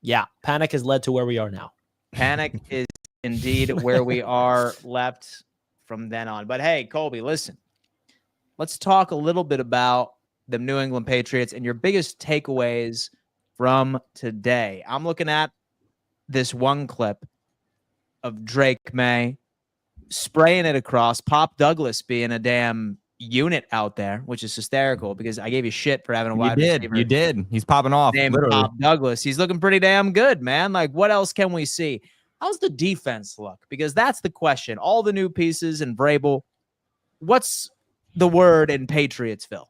S3: yeah, panic has led to where we are now.
S1: Panic is indeed where we are left from then on. But hey, Colby, listen. Let's talk a little bit about the New England Patriots and your biggest takeaways from today. I'm looking at this one clip of Drake May spraying it across, Pop Douglas being a damn unit out there, which is hysterical because I gave you shit for having a wide receiver.
S4: You did. He's popping off.
S1: Named
S4: Literally.
S1: Pop Douglas. He's looking pretty damn good, man. Like, what else can we see? How's the defense look? Because that's the question. All the new pieces and Vrabel. What's the word in Patriotsville?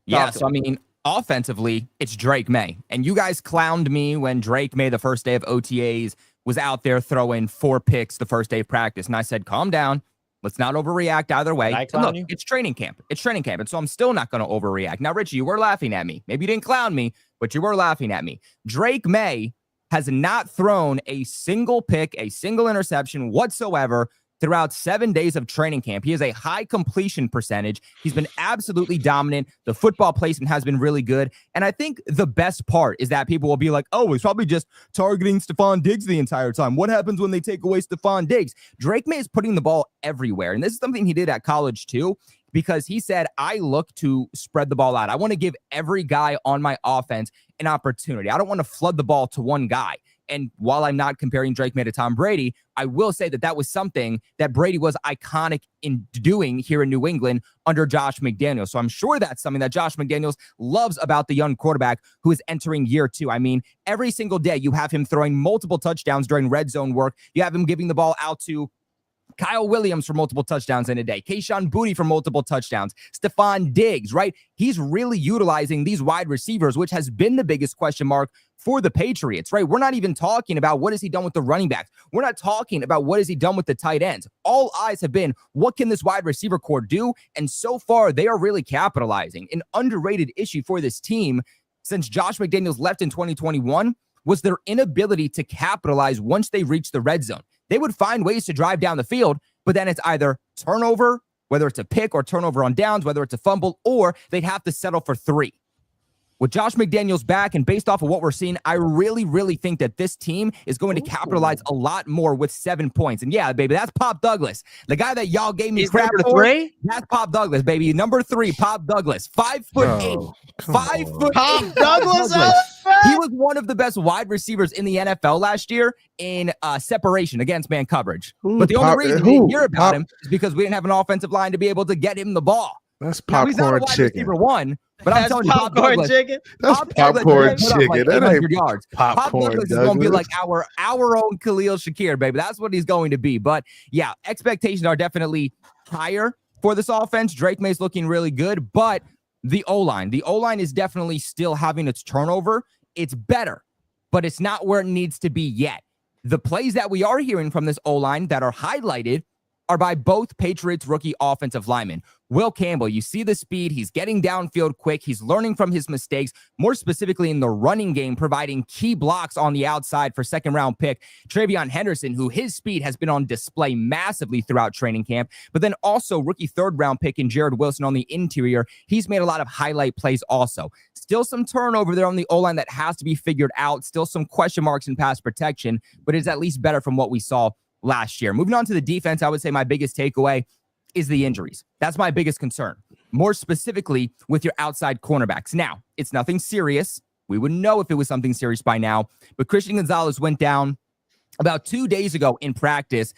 S4: Yeah,
S1: Talk to
S4: so I
S1: me.
S4: mean, offensively, it's Drake May. And you guys clowned me when Drake May, the first day of OTAs, was out there throwing 4 picks the first day of practice. And I said, calm down. Let's not overreact either way.
S3: Did I
S4: And
S3: clown
S4: look,
S3: you?
S4: it's training camp. It's training camp. And so I'm still not going to overreact. Now, Richie, you were laughing at me. Maybe you didn't clown me, but you were laughing at me. Drake May has not thrown a single pick, a single interception whatsoever throughout 7 days of training camp. He has a high completion percentage. He's been absolutely dominant. The football placement has been really good. And I think the best part is that people will be like, oh, he's probably just targeting Stephon Diggs the entire time. What happens when they take away Stephon Diggs? Drake May is putting the ball everywhere. And this is something he did at college too, because he said, I look to spread the ball out. I want to give every guy on my offense an opportunity. I don't want to flood the ball to one guy. And while I'm not comparing Drake May to Tom Brady, I will say that that was something that Brady was iconic in doing here in New England under Josh McDaniels. So I'm sure that's something that Josh McDaniels loves about the young quarterback who is entering year 2. I mean, every single day you have him throwing multiple touchdowns during red zone work. You have him giving the ball out to Kyle Williams for multiple touchdowns in a day. Kayshon Boutte for multiple touchdowns. Stephon Diggs, right? He's really utilizing these wide receivers, which has been the biggest question mark for the Patriots, right? We're not even talking about what has he done with the running backs. We're not talking about what has he done with the tight ends. All eyes have been, what can this wide receiver core do? And so far, they are really capitalizing. An underrated issue for this team since Josh McDaniels left in 2021 was their inability to capitalize once they reached the red zone. They would find ways to drive down the field, but then it's either turnover, whether it's a pick or turnover on downs, whether it's a fumble, or they'd have to settle for 3. With Josh McDaniels back and based off of what we're seeing, I really, really think that this team is going to capitalize a lot more with 7 points. And yeah, baby, that's Pop Douglas. The guy that y'all gave me crap for.
S1: 3?
S4: That's Pop Douglas, baby. Number 3, Pop Douglas. 5'8". 5'8".
S1: Pop Douglas.
S4: He was one of the best wide receivers in the NFL last year in separation against man coverage. But the only reason we didn't hear about him is because we didn't have an offensive line to be able to get him the ball.
S2: That's
S4: Now, he's not a
S2: popcorn
S4: wide
S2: chicken.
S4: receiver 1, but I'm telling you, Pop
S1: popcorn
S4: Douglas,
S1: chicken.
S2: That's
S4: Pop Douglas
S2: popcorn
S4: is gonna put up
S2: chicken.
S4: like
S2: That
S4: 800
S2: ain't
S4: yards. Pop
S2: popcorn.
S4: Douglas is going to be like our own Khalil Shakir, baby. That's what he's going to be. But yeah, expectations are definitely higher for this offense. Drake May's looking really good, but the O-line is definitely still having its turnover. It's better, but it's not where it needs to be yet. The plays that we are hearing from this O-line that are highlighted are by both Patriots rookie offensive linemen. Will Campbell, you see the speed. He's getting downfield quick. He's learning from his mistakes, more specifically in the running game, providing key blocks on the outside for second-round pick Travion Henderson, who his speed has been on display massively throughout training camp. But then also rookie third-round pick in Jared Wilson on the interior. He's made a lot of highlight plays also. Still some turnover there on the O-line that has to be figured out. Still some question marks in pass protection, but it's at least better from what we saw last year. Moving on to the defense, I would say my biggest takeaway is the injuries. That's my biggest concern. More specifically with your outside cornerbacks. Now, it's nothing serious. We would know if it was something serious by now, but Christian Gonzalez went down about 2 days ago in practice.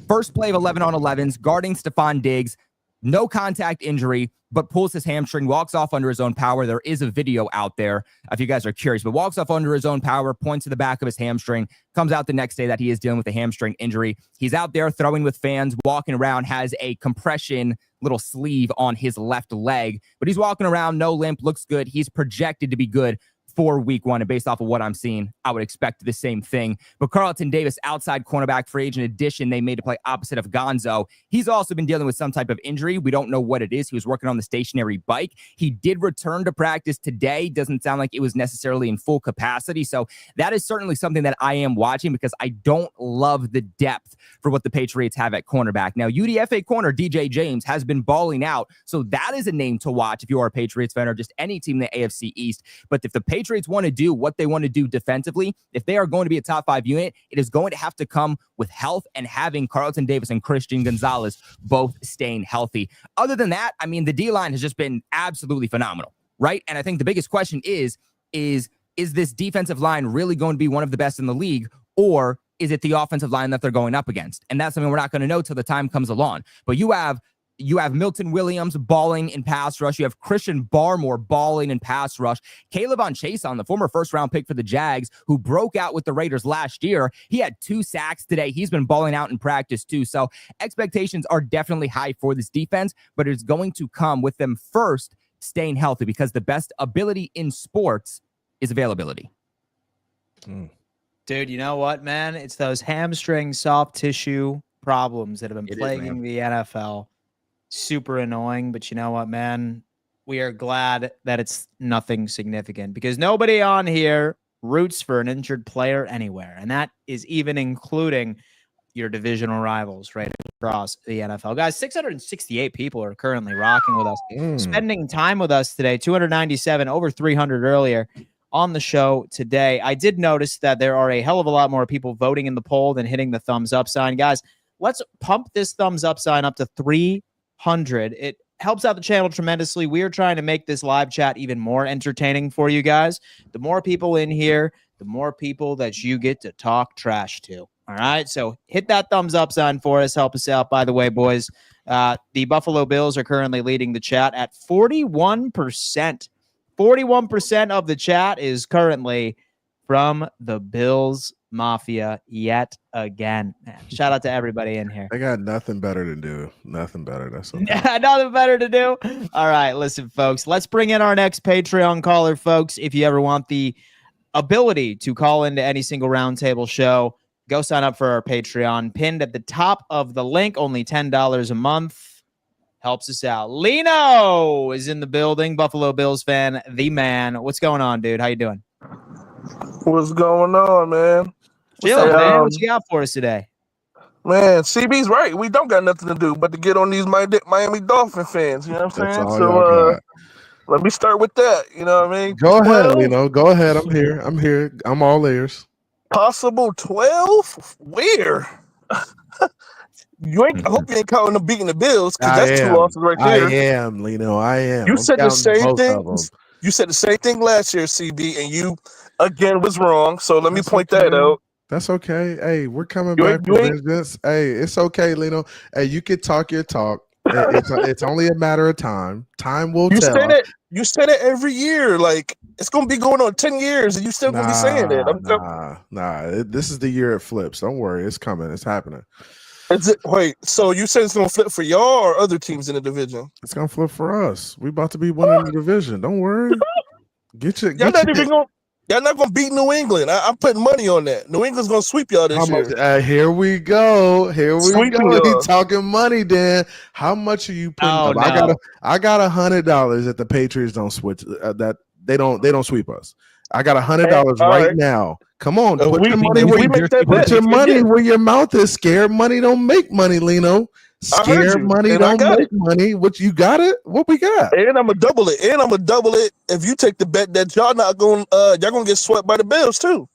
S4: First play of 11 on 11s, guarding Stephon Diggs. No contact injury, but pulls his hamstring, walks off under his own power. There is a video out there if you guys are curious, but walks off under his own power, points to the back of his hamstring, comes out the next day that he is dealing with a hamstring injury. He's out there throwing with fans, walking around, has a compression little sleeve on his left leg, but he's walking around, no limp, looks good. He's projected to be good for week 1, and based off of what I'm seeing, I would expect the same thing. But Carlton Davis, outside cornerback free agent addition, they made to play opposite of Gonzo. He's also been dealing with some type of injury. We don't know what it is. He was working on the stationary bike. He did return to practice today. Doesn't sound like it was necessarily in full capacity. So that is certainly something that I am watching because I don't love the depth for what the Patriots have at cornerback. Now, UDFA corner DJ James has been balling out. So that is a name to watch if you are a Patriots fan or just any team in the AFC East. But if the Patriots want to do what they want to do defensively, if they are going to be a top 5 unit, it is going to have to come with health and having Carlton Davis and Christian Gonzalez both staying healthy. Other than that, I mean, the D-line has just been absolutely phenomenal, right? And I think the biggest question is this defensive line really going to be one of the best in the league, or is it the offensive line that they're going up against? And that's something we're not going to know till the time comes along. But you have Milton Williams balling in pass rush. You have Christian Barmore balling in pass rush. Caleb Chason, the former first-round pick for the Jags, who broke out with the Raiders last year. He had 2 sacks today. He's been balling out in practice too. So expectations are definitely high for this defense, but it's going to come with them first staying healthy, because the best ability in sports is availability.
S1: Dude, you know what, man? It's those hamstring soft tissue problems that have been plaguing the NFL. Super annoying, but you know what, man? We are glad that it's nothing significant, because nobody on here roots for an injured player anywhere, and that is even including your divisional rivals right across the NFL. Guys, 668 people are currently rocking with us, spending time with us today. 297, over 300 earlier on the show today. I did notice that there are a hell of a lot more people voting in the poll than hitting the thumbs up sign. Guys, let's pump this thumbs up sign up to 300. It helps out the channel tremendously. We are trying to make this live chat even more entertaining for you guys. The more people in here, the more people that you get to talk trash to. All right, so hit that thumbs up sign for us. Help us out. By the way, boys, the Buffalo Bills are currently leading the chat at 41%. 41% of the chat is currently from the Bills Mafia yet again. Man, shout out to everybody in here.
S2: I got nothing better to do. Nothing better. That's okay.
S1: Nothing better to do. All right, listen, folks. Let's bring in our next Patreon caller, folks. If you ever want the ability to call into any single roundtable show, go sign up for our Patreon. Pinned at the top of the link. Only $10 a month. Helps us out. Lino is in the building. Buffalo Bills fan, the man. What's going on, dude? How you doing?
S6: What's going on, man?
S1: Chilling, man. What you got for us today?
S6: Man, CB's right. We don't got nothing to do but to get on these Miami Dolphin fans. You know what I'm
S2: That's
S6: saying?
S2: all
S6: So
S2: y'all got.
S6: let me start with that. You know what I mean?
S2: Go ahead,
S6: 12?
S2: Lino. Go ahead. I'm here. I'm here. I'm all ears.
S6: Possible 12? Where? You ain't. I hope you ain't counting them beating the Bills, because that's two losses right there.
S2: I am, Lino. I am.
S6: You
S2: I'm
S6: said the
S2: counting
S6: same
S2: both
S6: thing.
S2: of them.
S6: You said the same thing last year, CB, and you again was wrong. So let me
S2: That's
S6: point
S2: okay.
S6: that out.
S2: That's okay. Hey, we're coming
S6: You
S2: back
S6: ain't-
S2: for
S6: you ain't-
S2: vengeance. Hey, it's okay, Lino. Hey, you can talk your talk. It's only a matter of time. Time will
S6: You
S2: tell.
S6: said it. You said it every year. Like it's gonna be going on 10 years, and you still gonna be saying it.
S2: Nah. This is the year it flips. Don't worry. It's coming. It's happening.
S6: Wait, so you said it's gonna flip for y'all or other teams in the division?
S2: It's gonna flip for us. We about to be winning the division. Don't worry.
S6: Y'all not gonna beat New England. I'm putting money on that. New England's gonna sweep y'all this year.
S2: Here we go.
S6: Sweeping
S2: He
S6: y'all.
S2: talking money, Dan. How much are you putting?
S1: Oh,
S2: up?
S1: no.
S2: I got $100 that the Patriots don't switch. That they don't sweep us. I got $100
S6: All
S2: right
S6: right.
S2: now. Come on,
S6: If
S2: put
S6: we
S2: your money where
S6: make that bet,
S2: your
S6: we
S2: money
S6: get-
S2: where your mouth is. Scared money don't make money, Lino.
S6: I heard
S2: Scared
S6: you,
S2: money
S6: and I
S2: don't
S6: got
S2: make
S6: it.
S2: money. What you got it? What we got?
S6: And I'm gonna double it. If you take the bet that y'all not going, y'all gonna get swept by the Bills too.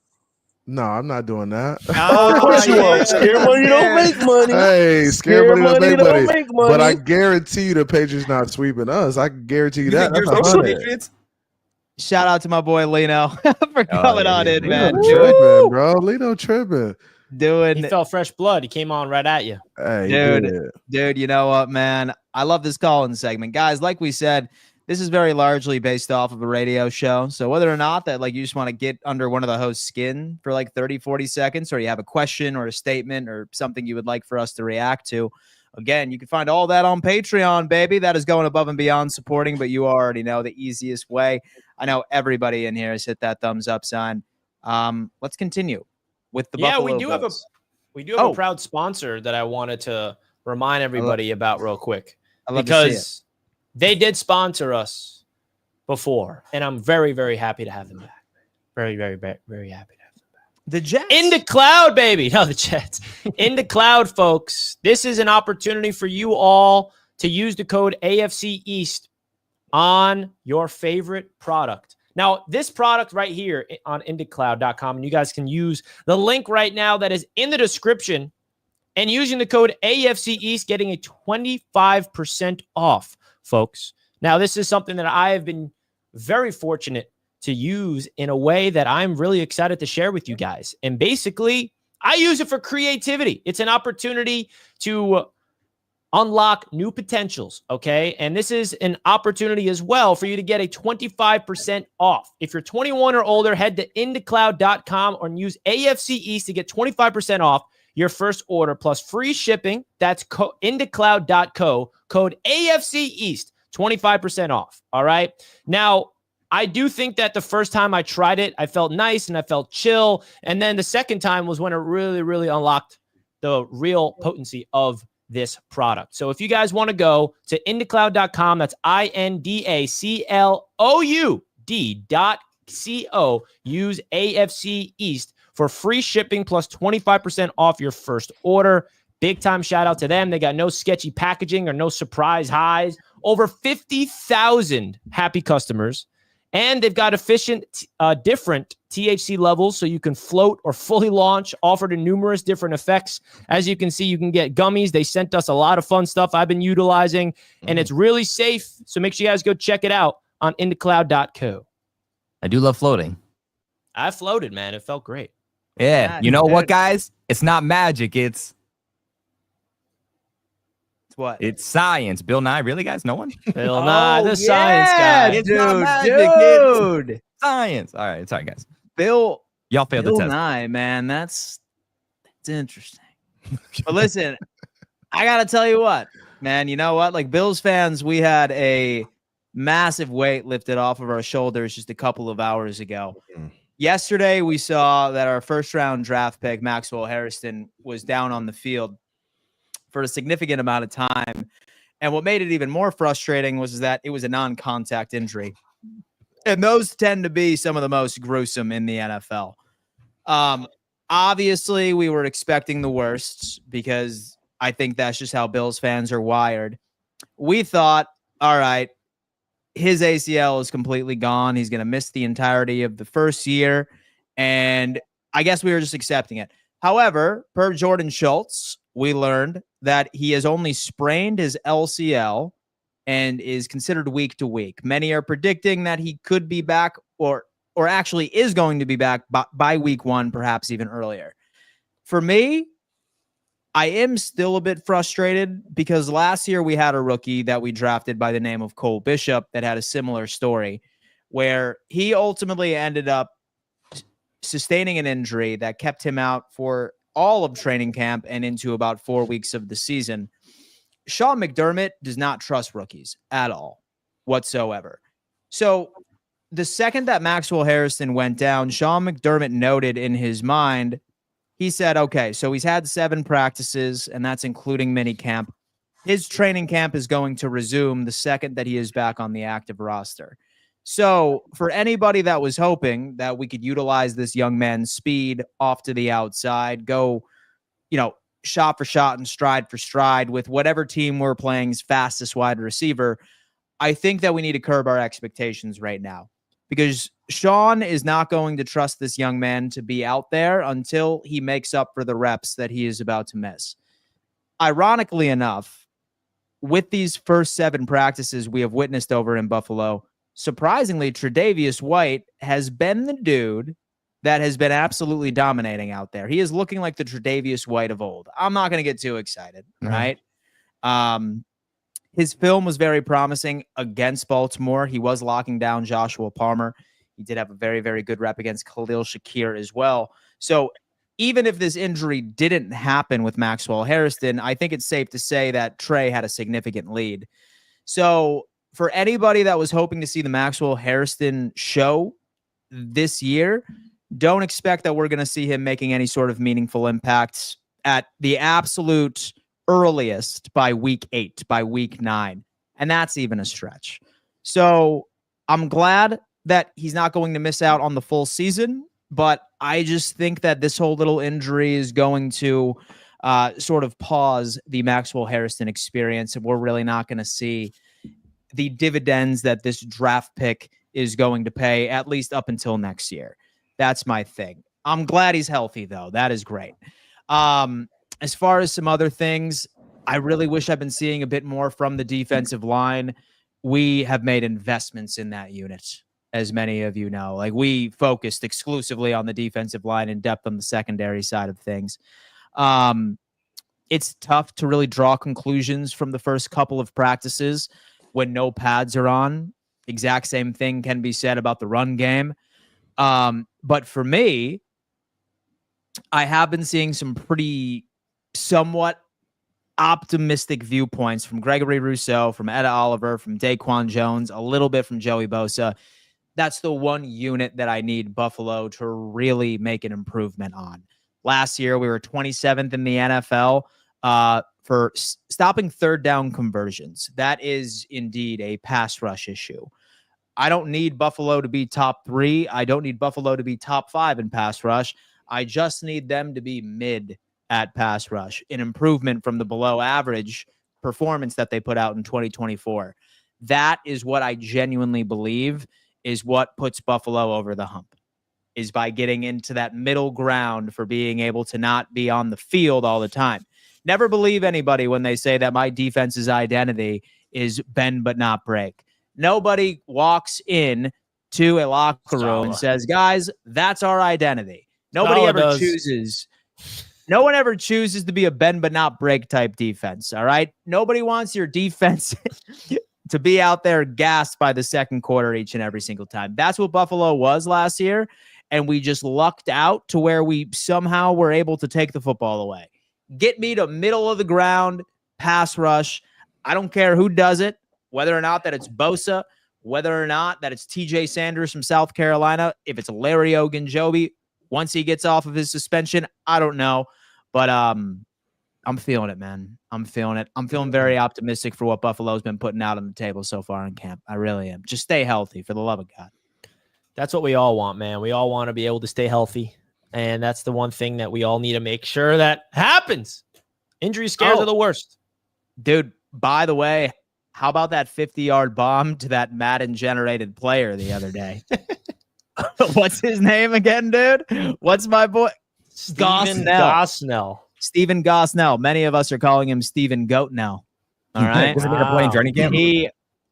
S2: No, I'm not doing that.
S6: Oh, of course you are. Scared money don't make money.
S2: Hey,
S6: Scared money don't make money.
S2: But I guarantee you the Patriots not sweeping us. I can guarantee you that. That's
S6: yours
S2: 100.
S4: Patriots?
S1: Shout out to my boy Lino for coming on in, man.
S2: Lino tripping, bro. Lino tripping.
S1: Doing
S3: He felt fresh blood. He came on right at you.
S2: Hey,
S1: Dude, you know what, man? I love this call-in segment. Guys, like we said, this is very largely based off of a radio show. So whether or not that like you just want to get under one of the host's skin for like 30, 40 seconds, or you have a question or a statement or something you would like for us to react to, again, you can find all that on Patreon, baby. That is going above and beyond supporting, but you already know the easiest way. I know everybody in here has hit that thumbs up sign. Let's continue with the Buffalo
S3: we do
S1: Bills.
S3: have a proud sponsor that I wanted to remind everybody about real quick,
S1: I love to see it.
S3: because they did sponsor us before, and I'm very, very happy to have them back. Very, very, very, very happy to have them back.
S1: The Jets.
S3: In the cloud, baby. No, the Jets. In the cloud, folks. This is an opportunity for you all to use the code AFC East on your favorite product. Now, this product right here on IndiCloud.com, and you guys can use the link right now that is in the description, and using the code AFC East, getting a 25% off, folks. Now, this is something that I have been very fortunate to use in a way that I'm really excited to share with you guys. And basically, I use it for creativity. It's an opportunity to unlock new potentials, okay? And this is an opportunity as well for you to get a 25% off. If you're 21 or older, head to IndiCloud.com or use AFC East to get 25% off your first order plus free shipping. That's IndiCloud.co, code AFC East, 25% off. All right. Now, I do think that the first time I tried it, I felt nice and I felt chill. And then the second time was when it really, really unlocked the real potency of this product. So if you guys want to go to indacloud.com, that's INDACLOUD.co, use AFC East for free shipping plus 25% off your first order. Big time shout out to them. They got no sketchy packaging or no surprise highs. Over 50,000 happy customers. And they've got efficient, different THC levels so you can float or fully launch, offered in numerous different effects. As you can see, you can get gummies. They sent us a lot of fun stuff I've been utilizing, and it's really safe. So make sure you guys go check it out on indacloud.co.
S4: I do love floating.
S3: I floated, man. It felt great.
S4: Yeah. You know what, guys? It's not magic. It's
S1: what?
S4: It's science. Bill Nye, really, guys? No one?
S3: Bill Nye, the science guy.
S4: It's
S1: dude,
S4: not magic,
S1: dude.
S4: it's science. All right, sorry, guys.
S1: Bill
S4: Y'all failed the test.
S1: Nye, man, that's interesting. But listen, I gotta tell you what, man. You know what? Like Bills fans, we had a massive weight lifted off of our shoulders just a couple of hours ago. Yesterday, we saw that our first-round draft pick, Maxwell Harrison, was down on the field for a significant amount of time. And what made it even more frustrating was that it was a non-contact injury. And those tend to be some of the most gruesome in the NFL. Obviously, we were expecting the worst because I think that's just how Bills fans are wired. We thought, all right, his ACL is completely gone. He's going to miss the entirety of the first year. And I guess we were just accepting it. However, per Jordan Schultz, we learned that he has only sprained his LCL and is considered week to week. Many are predicting that he could be back or actually is going to be back by week one, perhaps even earlier. For me, I am still a bit frustrated because last year we had a rookie that we drafted by the name of Cole Bishop that had a similar story where he ultimately ended up sustaining an injury that kept him out for all of training camp and into about 4 weeks of the season. Sean McDermott does not trust rookies at all whatsoever. So the second that Maxwell Harrison went down, Sean McDermott noted in his mind, he said, okay, so he's had 7 practices, and that's including mini camp. His training camp is going to resume the second that he is back on the active roster. So for anybody that was hoping that we could utilize this young man's speed off to the outside, go, shot for shot and stride for stride with whatever team we're playing's fastest wide receiver, I think that we need to curb our expectations right now because Sean is not going to trust this young man to be out there until he makes up for the reps that he is about to miss. Ironically enough, with these first 7 practices we have witnessed over in Buffalo, surprisingly, Tre'Davious White has been the dude that has been absolutely dominating out there. He is looking like the Tre'Davious White of old. I'm not going to get too excited, right? His film was very promising against Baltimore. He was locking down Joshua Palmer. He did have a very, very good rep against Khalil Shakir as well. So even if this injury didn't happen with Maxwell Harrison, I think it's safe to say that Trey had a significant lead. So for anybody that was hoping to see the Maxwell Harrison show this year, don't expect that we're going to see him making any sort of meaningful impacts at the absolute earliest by week 8, by week 9. And that's even a stretch. So I'm glad that he's not going to miss out on the full season, but I just think that this whole little injury is going to sort of pause the Maxwell Harrison experience, and we're really not going to see the dividends that this draft pick is going to pay, at least up until next year. That's my thing. I'm glad he's healthy, though. That is great. As far as some other things, I really wish I've been seeing a bit more from the defensive line. We have made investments in that unit, as many of you know. Like, we focused exclusively on the defensive line in depth on the secondary side of things. It's tough to really draw conclusions from the first couple of practices when no pads are on. Exact same thing can be said about the run game. But for me, I have been seeing some pretty somewhat optimistic viewpoints from Gregory Rousseau, from Etta Oliver, from Daquan Jones, a little bit from Joey Bosa. That's the one unit that I need Buffalo to really make an improvement on. Last year, we were 27th in the NFL for stopping third down conversions. That is indeed a pass rush issue. I don't need Buffalo to be top 3. I don't need Buffalo to be top 5 in pass rush. I just need them to be mid at pass rush, an improvement from the below average performance that they put out in 2024. That is what I genuinely believe is what puts Buffalo over the hump, is by getting into that middle ground for being able to not be on the field all the time. Never believe anybody when they say that my defense's identity is bend but not break. Nobody walks in to a locker room and says, guys, that's our identity. Nobody ever chooses. No one ever chooses to be a bend but not break type defense. All right. Nobody wants your defense to be out there gassed by the second quarter each and every single time. That's what Buffalo was last year. And we just lucked out to where we somehow were able to take the football away. Get me to middle of the ground, pass rush. I don't care who does it, whether or not that it's Bosa, whether or not that it's TJ Sanders from South Carolina, if it's Larry Ogunjobi, once he gets off of his suspension, I don't know. But I'm feeling it, man. I'm feeling it. I'm feeling very optimistic for what Buffalo's been putting out on the table so far in camp. I really am. Just stay healthy, for the love of God.
S3: That's what we all want, man. We all want to be able to stay healthy. And that's the one thing that we all need to make sure that happens. Injury scares are the worst.
S1: Dude, by the way, how about that 50-yard bomb to that Madden-generated player the other day? What's his name again, dude? What's my boy?
S3: Gosnell.
S1: Stephen Gosnell. Many of us are calling him Stephen Goatnell. All right.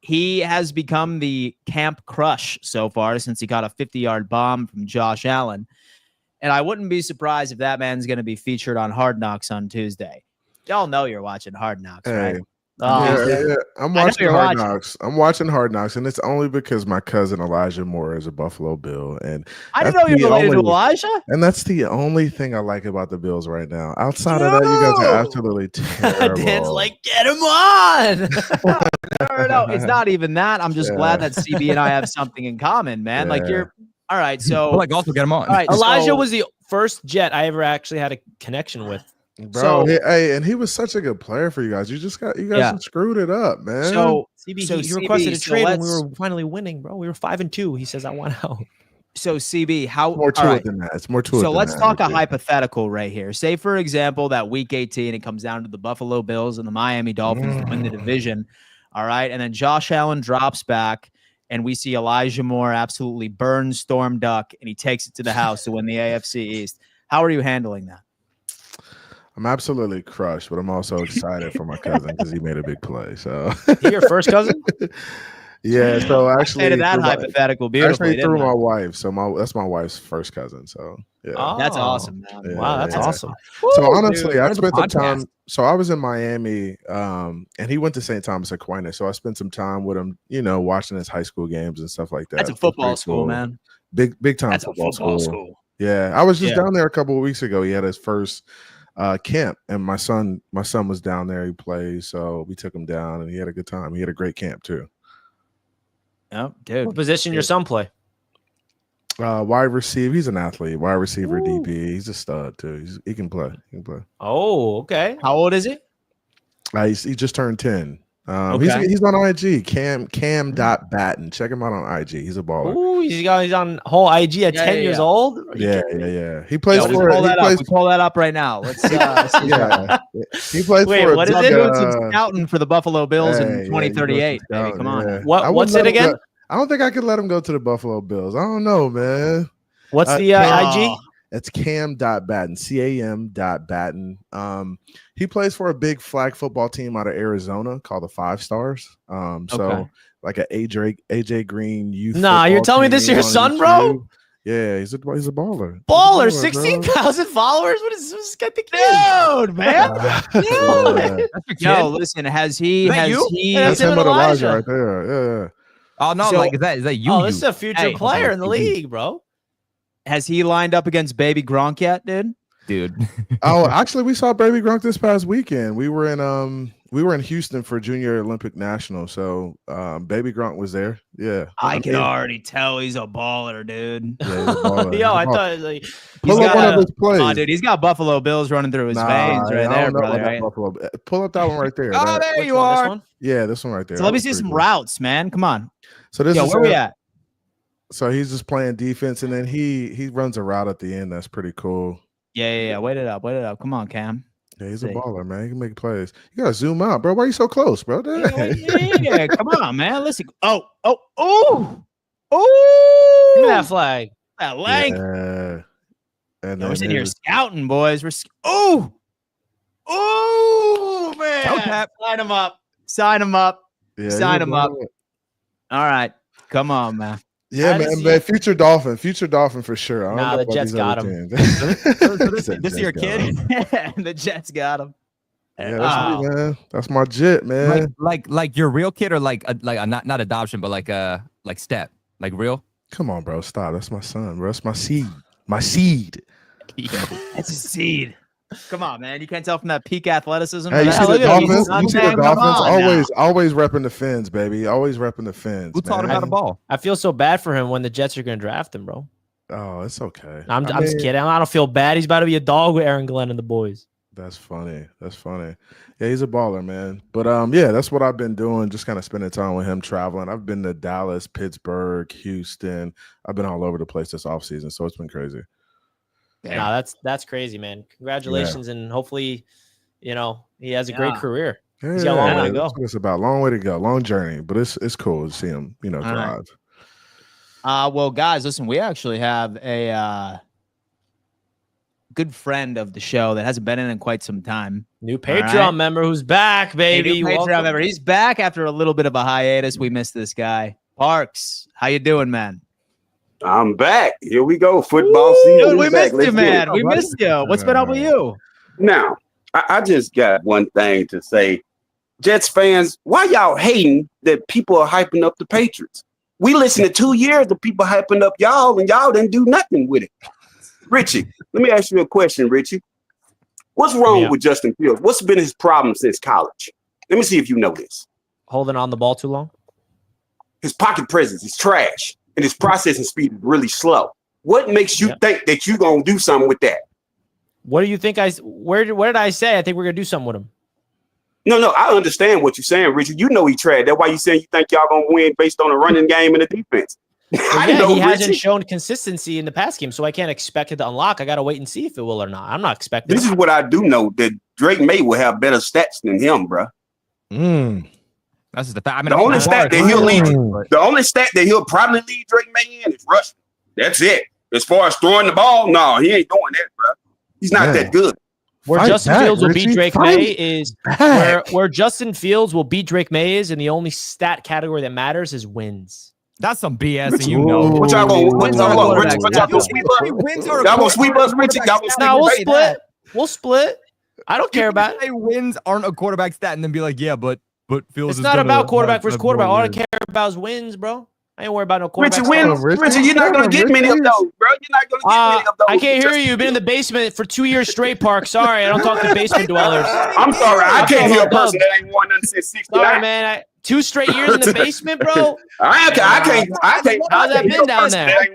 S1: He has become the camp crush so far since he got a 50-yard bomb from Josh Allen. And I wouldn't be surprised if that man's going to be featured on Hard Knocks on Tuesday. Y'all know you're watching Hard Knocks, right?
S2: Yeah. I'm watching Hard Knocks. I'm watching Hard Knocks, and it's only because my cousin Elijah Moore is a Buffalo Bill, and
S1: I didn't know you were related to Elijah.
S2: And that's the only thing I like about the Bills right now. Outside of that, you guys are absolutely terrible.
S3: Dan's like, get him on.
S1: No, it's not even that. I'm just glad that CB and I have something in common, man. Like you're all right. So
S4: also get him on.
S1: All right,
S3: Elijah was the first Jet I ever actually had a connection with.
S2: Bro, and he was such a good player for you guys. You guys screwed it up, man.
S3: So CB, he requested a trade when we were finally winning, bro. We were 5-2. He says, I want out.
S1: So CB, how
S2: more to it than that? It's more to it.
S1: So let's talk a hypothetical right here. Say, for example, that week 18, it comes down to the Buffalo Bills and the Miami Dolphins to win the division. All right. And then Josh Allen drops back, and we see Elijah Moore absolutely burn Storm Duck, and he takes it to the house to win the AFC East. How are you handling that?
S2: I'm absolutely crushed, but I'm also excited for my cousin because he made a big play. So
S3: he your first cousin?
S2: Yeah. So actually,
S1: that hypothetical beautifully.
S2: Actually, through my wife. So that's my wife's first cousin. So yeah,
S1: that's awesome, man.
S2: Yeah,
S3: wow, that's awesome.
S2: So honestly, I spent some time. So I was in Miami, and he went to St. Thomas Aquinas. So I spent some time with him, watching his high school games and stuff like that.
S1: That's a football school, man.
S2: Big time.
S5: That's
S2: football
S5: a football school.
S2: Yeah, I was just down there a couple of weeks ago. He had his first camp, and my son was down there. He plays, so we took him down, and he had a good time. He had a great camp too.
S1: Oh, dude.
S3: What position your son play?
S2: Wide receiver. He's an athlete. Wide receiver, DB. He's a stud too. He can play.
S3: Oh, okay.
S1: How old is he?
S2: He just turned 10. He's on IG. Cam.Batten. Check him out on IG. He's a baller.
S3: Ooh, he's on whole IG at 10 years old.
S2: Yeah. He plays for.
S1: Pull that up right now. Let's.
S2: He plays
S3: Wait,
S2: for.
S3: What is
S1: it? Doing some scouting for the Buffalo Bills in 2038. Baby, come on.
S3: What's it again?
S2: I don't think I could let him go to the Buffalo Bills. I don't know, man.
S3: What's the IG?
S2: It's Cam.Batten, Cam.Batten. He plays for a big flag football team out of Arizona called the Five Stars. So like an AJ Green youth.
S3: Nah, you're telling me this is your son, bro?
S2: Yeah, he's a baller.
S3: Baller, 16,000 followers. What is this guy thinking?
S1: Dude, man. Yo, listen, has he?
S2: That's him with Elijah right there. Yeah.
S4: Oh no,
S1: So,
S4: is that you?
S3: Oh, this is a future player in the league, bro.
S1: Has he lined up against baby Gronk yet, dude?
S4: dude.
S2: Oh, actually, we saw Baby Gronk this past weekend. We were in Houston for Junior Olympic National, so Baby Gronk was there. Yeah,
S1: I can already tell he's a baller, dude.
S2: Yeah, he's a baller.
S3: Yo, I thought like
S2: Pull up one of his plays.
S1: Oh, dude, he's got Buffalo Bills running through his veins right there, brother.
S2: Buffalo. Pull up that one right there.
S4: Oh, there
S3: which
S4: you
S3: one,
S4: are.
S3: This one?
S2: Yeah, this one right there.
S1: So let me see some routes, man. Come on.
S2: So this is
S1: where we at?
S2: So he's just playing defense, and then he runs a route at the end. That's pretty cool.
S1: Yeah. Wait it up. Come on, Cam.
S2: Yeah, he's a baller, man. He can make plays. You gotta zoom out, bro. Why are you so close, bro?
S1: Yeah, come on, man. Listen. Oh.
S3: Give me that flag.
S1: That length.
S2: Yeah. And
S1: We're sitting here scouting, boys. Oh, man. Sign him up.
S2: Yeah,
S1: Sign him up. All right. Come on, man.
S2: Yeah, man. Future Dolphin for sure. I don't know
S3: the
S2: about
S3: Jets
S2: these
S3: got
S2: other
S3: him.
S2: teams.
S4: This is your kid?
S1: The Jets got him.
S2: Yeah, that's me, man. That's my Jet, man.
S4: Like your real kid, or like a not adoption, but like step, like real.
S2: Come on, bro. Stop. That's my son, bro. That's my seed. My seed.
S1: That's a seed. Come on, man. You can't tell from that peak athleticism.
S2: Hey, you see the Dolphins? You see the
S1: Come
S2: Dolphins?
S1: on
S2: Always repping the Phins, baby. Always repping the Phins.
S4: Who taught him how to ball?
S3: I feel so bad for him when the Jets are going to draft him, bro.
S2: Oh, it's okay.
S3: I'm just kidding. I don't feel bad. He's about to be a dog with Aaron Glenn and the boys.
S2: That's funny. Yeah, he's a baller, man. But yeah, that's what I've been doing. Just kind of spending time with him, traveling. I've been to Dallas, Pittsburgh, Houston. I've been all over the place this offseason, so it's been crazy.
S3: No, that's crazy, man. Congratulations, and hopefully, he has a great career.
S2: Yeah,
S3: He's got a long way to go.
S2: That's what it's about. Long way to go. Long journey. But it's cool to see him, drive.
S1: Well, guys, listen, we actually have a good friend of the show that hasn't been in quite some time.
S3: New Patreon member who's back, baby.
S1: New Patreon member. He's back after a little bit of a hiatus. We missed this guy. Parks, how you doing, man?
S7: I'm back. Here we go. Football season.
S1: Dude, we missed you, man. We missed you. What's been up with you?
S7: Now, I just got one thing to say. Jets fans, why y'all hating that people are hyping up the Patriots? We listened to 2 years of people hyping up y'all, and y'all didn't do nothing with it. Richie, let me ask you a question, Richie. What's wrong with Justin Fields? What's been his problem since college? Let me see if you know this.
S3: Holding on the ball too long?
S7: His pocket presence is trash, and his processing speed is really slow. What makes you think that you're going to do something with that?
S3: What do you think what did I say? I think we're going to do something with him.
S7: No, I understand what you're saying, Richard. You know he tried. That's why you saying you think y'all going to win based on a running game and a defense.
S3: He hasn't shown consistency in the pass game, so I can't expect it to unlock. I got to wait and see if it will or not. I'm not expecting
S7: This is what I do know, that Drake May will have better stats than him, bro.
S4: That's the fact. I mean,
S7: the only stat that he'll probably lead Drake May in is rushing. That's it. As far as throwing the ball, no, he ain't doing that, bro. He's not that good.
S3: Where Justin Fields will beat Drake May is where Justin Fields will beat Drake May is, and the only stat category that matters is wins.
S4: That's some BS, and you know.
S7: What y'all gonna sweep us? Y'all gonna sweep us, Richie?
S3: Now we'll split. I don't care about it.
S4: Wins aren't a quarterback stat, and then be like, yeah, but Fields.
S3: It's not about quarterback versus quarterback. All I care about is wins, bro. I ain't worried about no quarterback.
S7: Richie, you're not gonna get many of those, bro. You're not gonna get many of those.
S3: I can't hear you. You've been in the basement for 2 years straight, Park. Sorry, I don't talk to basement dwellers.
S7: I'm sorry, I can't hear a person that ain't won nothing since 69.
S3: Sorry, man. 2 straight years in the basement, bro.
S7: I can't.
S3: How's that been down there?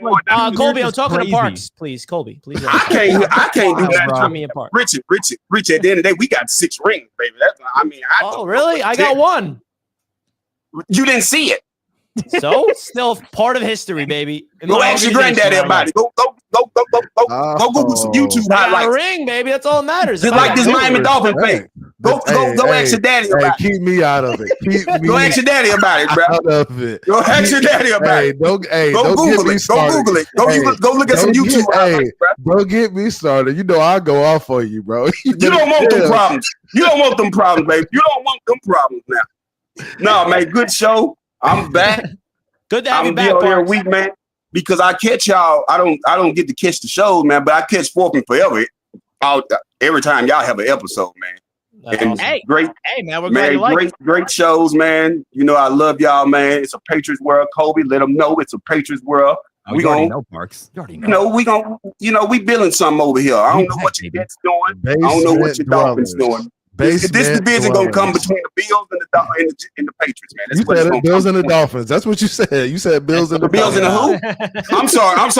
S3: Colby, I'm talking to Parks, please. Colby, please.
S7: I can't do that.
S3: Me and Parks.
S7: Richie. At the end of the day, we got 6 rings, baby.
S3: Oh, really? I got 1.
S7: You didn't see it.
S3: So, still part of history, baby.
S7: Go ask your granddaddy about it. Go Google some YouTube highlights.
S3: A ring, baby. That's all that matters.
S7: Just like this Miami Dolphin thing. Go ask your daddy about it.
S2: Keep me out of it.
S7: Go ask your daddy about it, bro.
S2: Out of it.
S7: Go ask your daddy about it. Go Google it. Go Google it. Go look at some YouTube highlights, bro.
S2: Don't get me started. You know I'll go off for you, bro.
S7: You don't want them problems. You don't want them problems, baby. You don't want them problems now. No, man. Good show. I'm back.
S3: Good to have you back,
S7: I'm here a week, man, because I catch y'all. I don't get to catch the shows, man, but I catch Fork and Forever every time y'all have an episode, man.
S3: Awesome.
S1: Hey, man, we're
S7: glad you like it. Great shows, man. You know I love y'all, man. It's a Patriots world, Kobe. Let them know it's a Patriots world.
S4: Oh,
S7: We
S4: you already
S7: gonna,
S4: know, Parks. You already know.
S7: we building something over here. I don't know what your Jets doing. I don't know what your Dolphins doing. This division gonna come between the Bills and the Patriots, man. That's
S2: You said it, Bills and the Dolphins. That's what you said. You said Bills and the
S7: Bills and the who? I'm sorry.
S2: You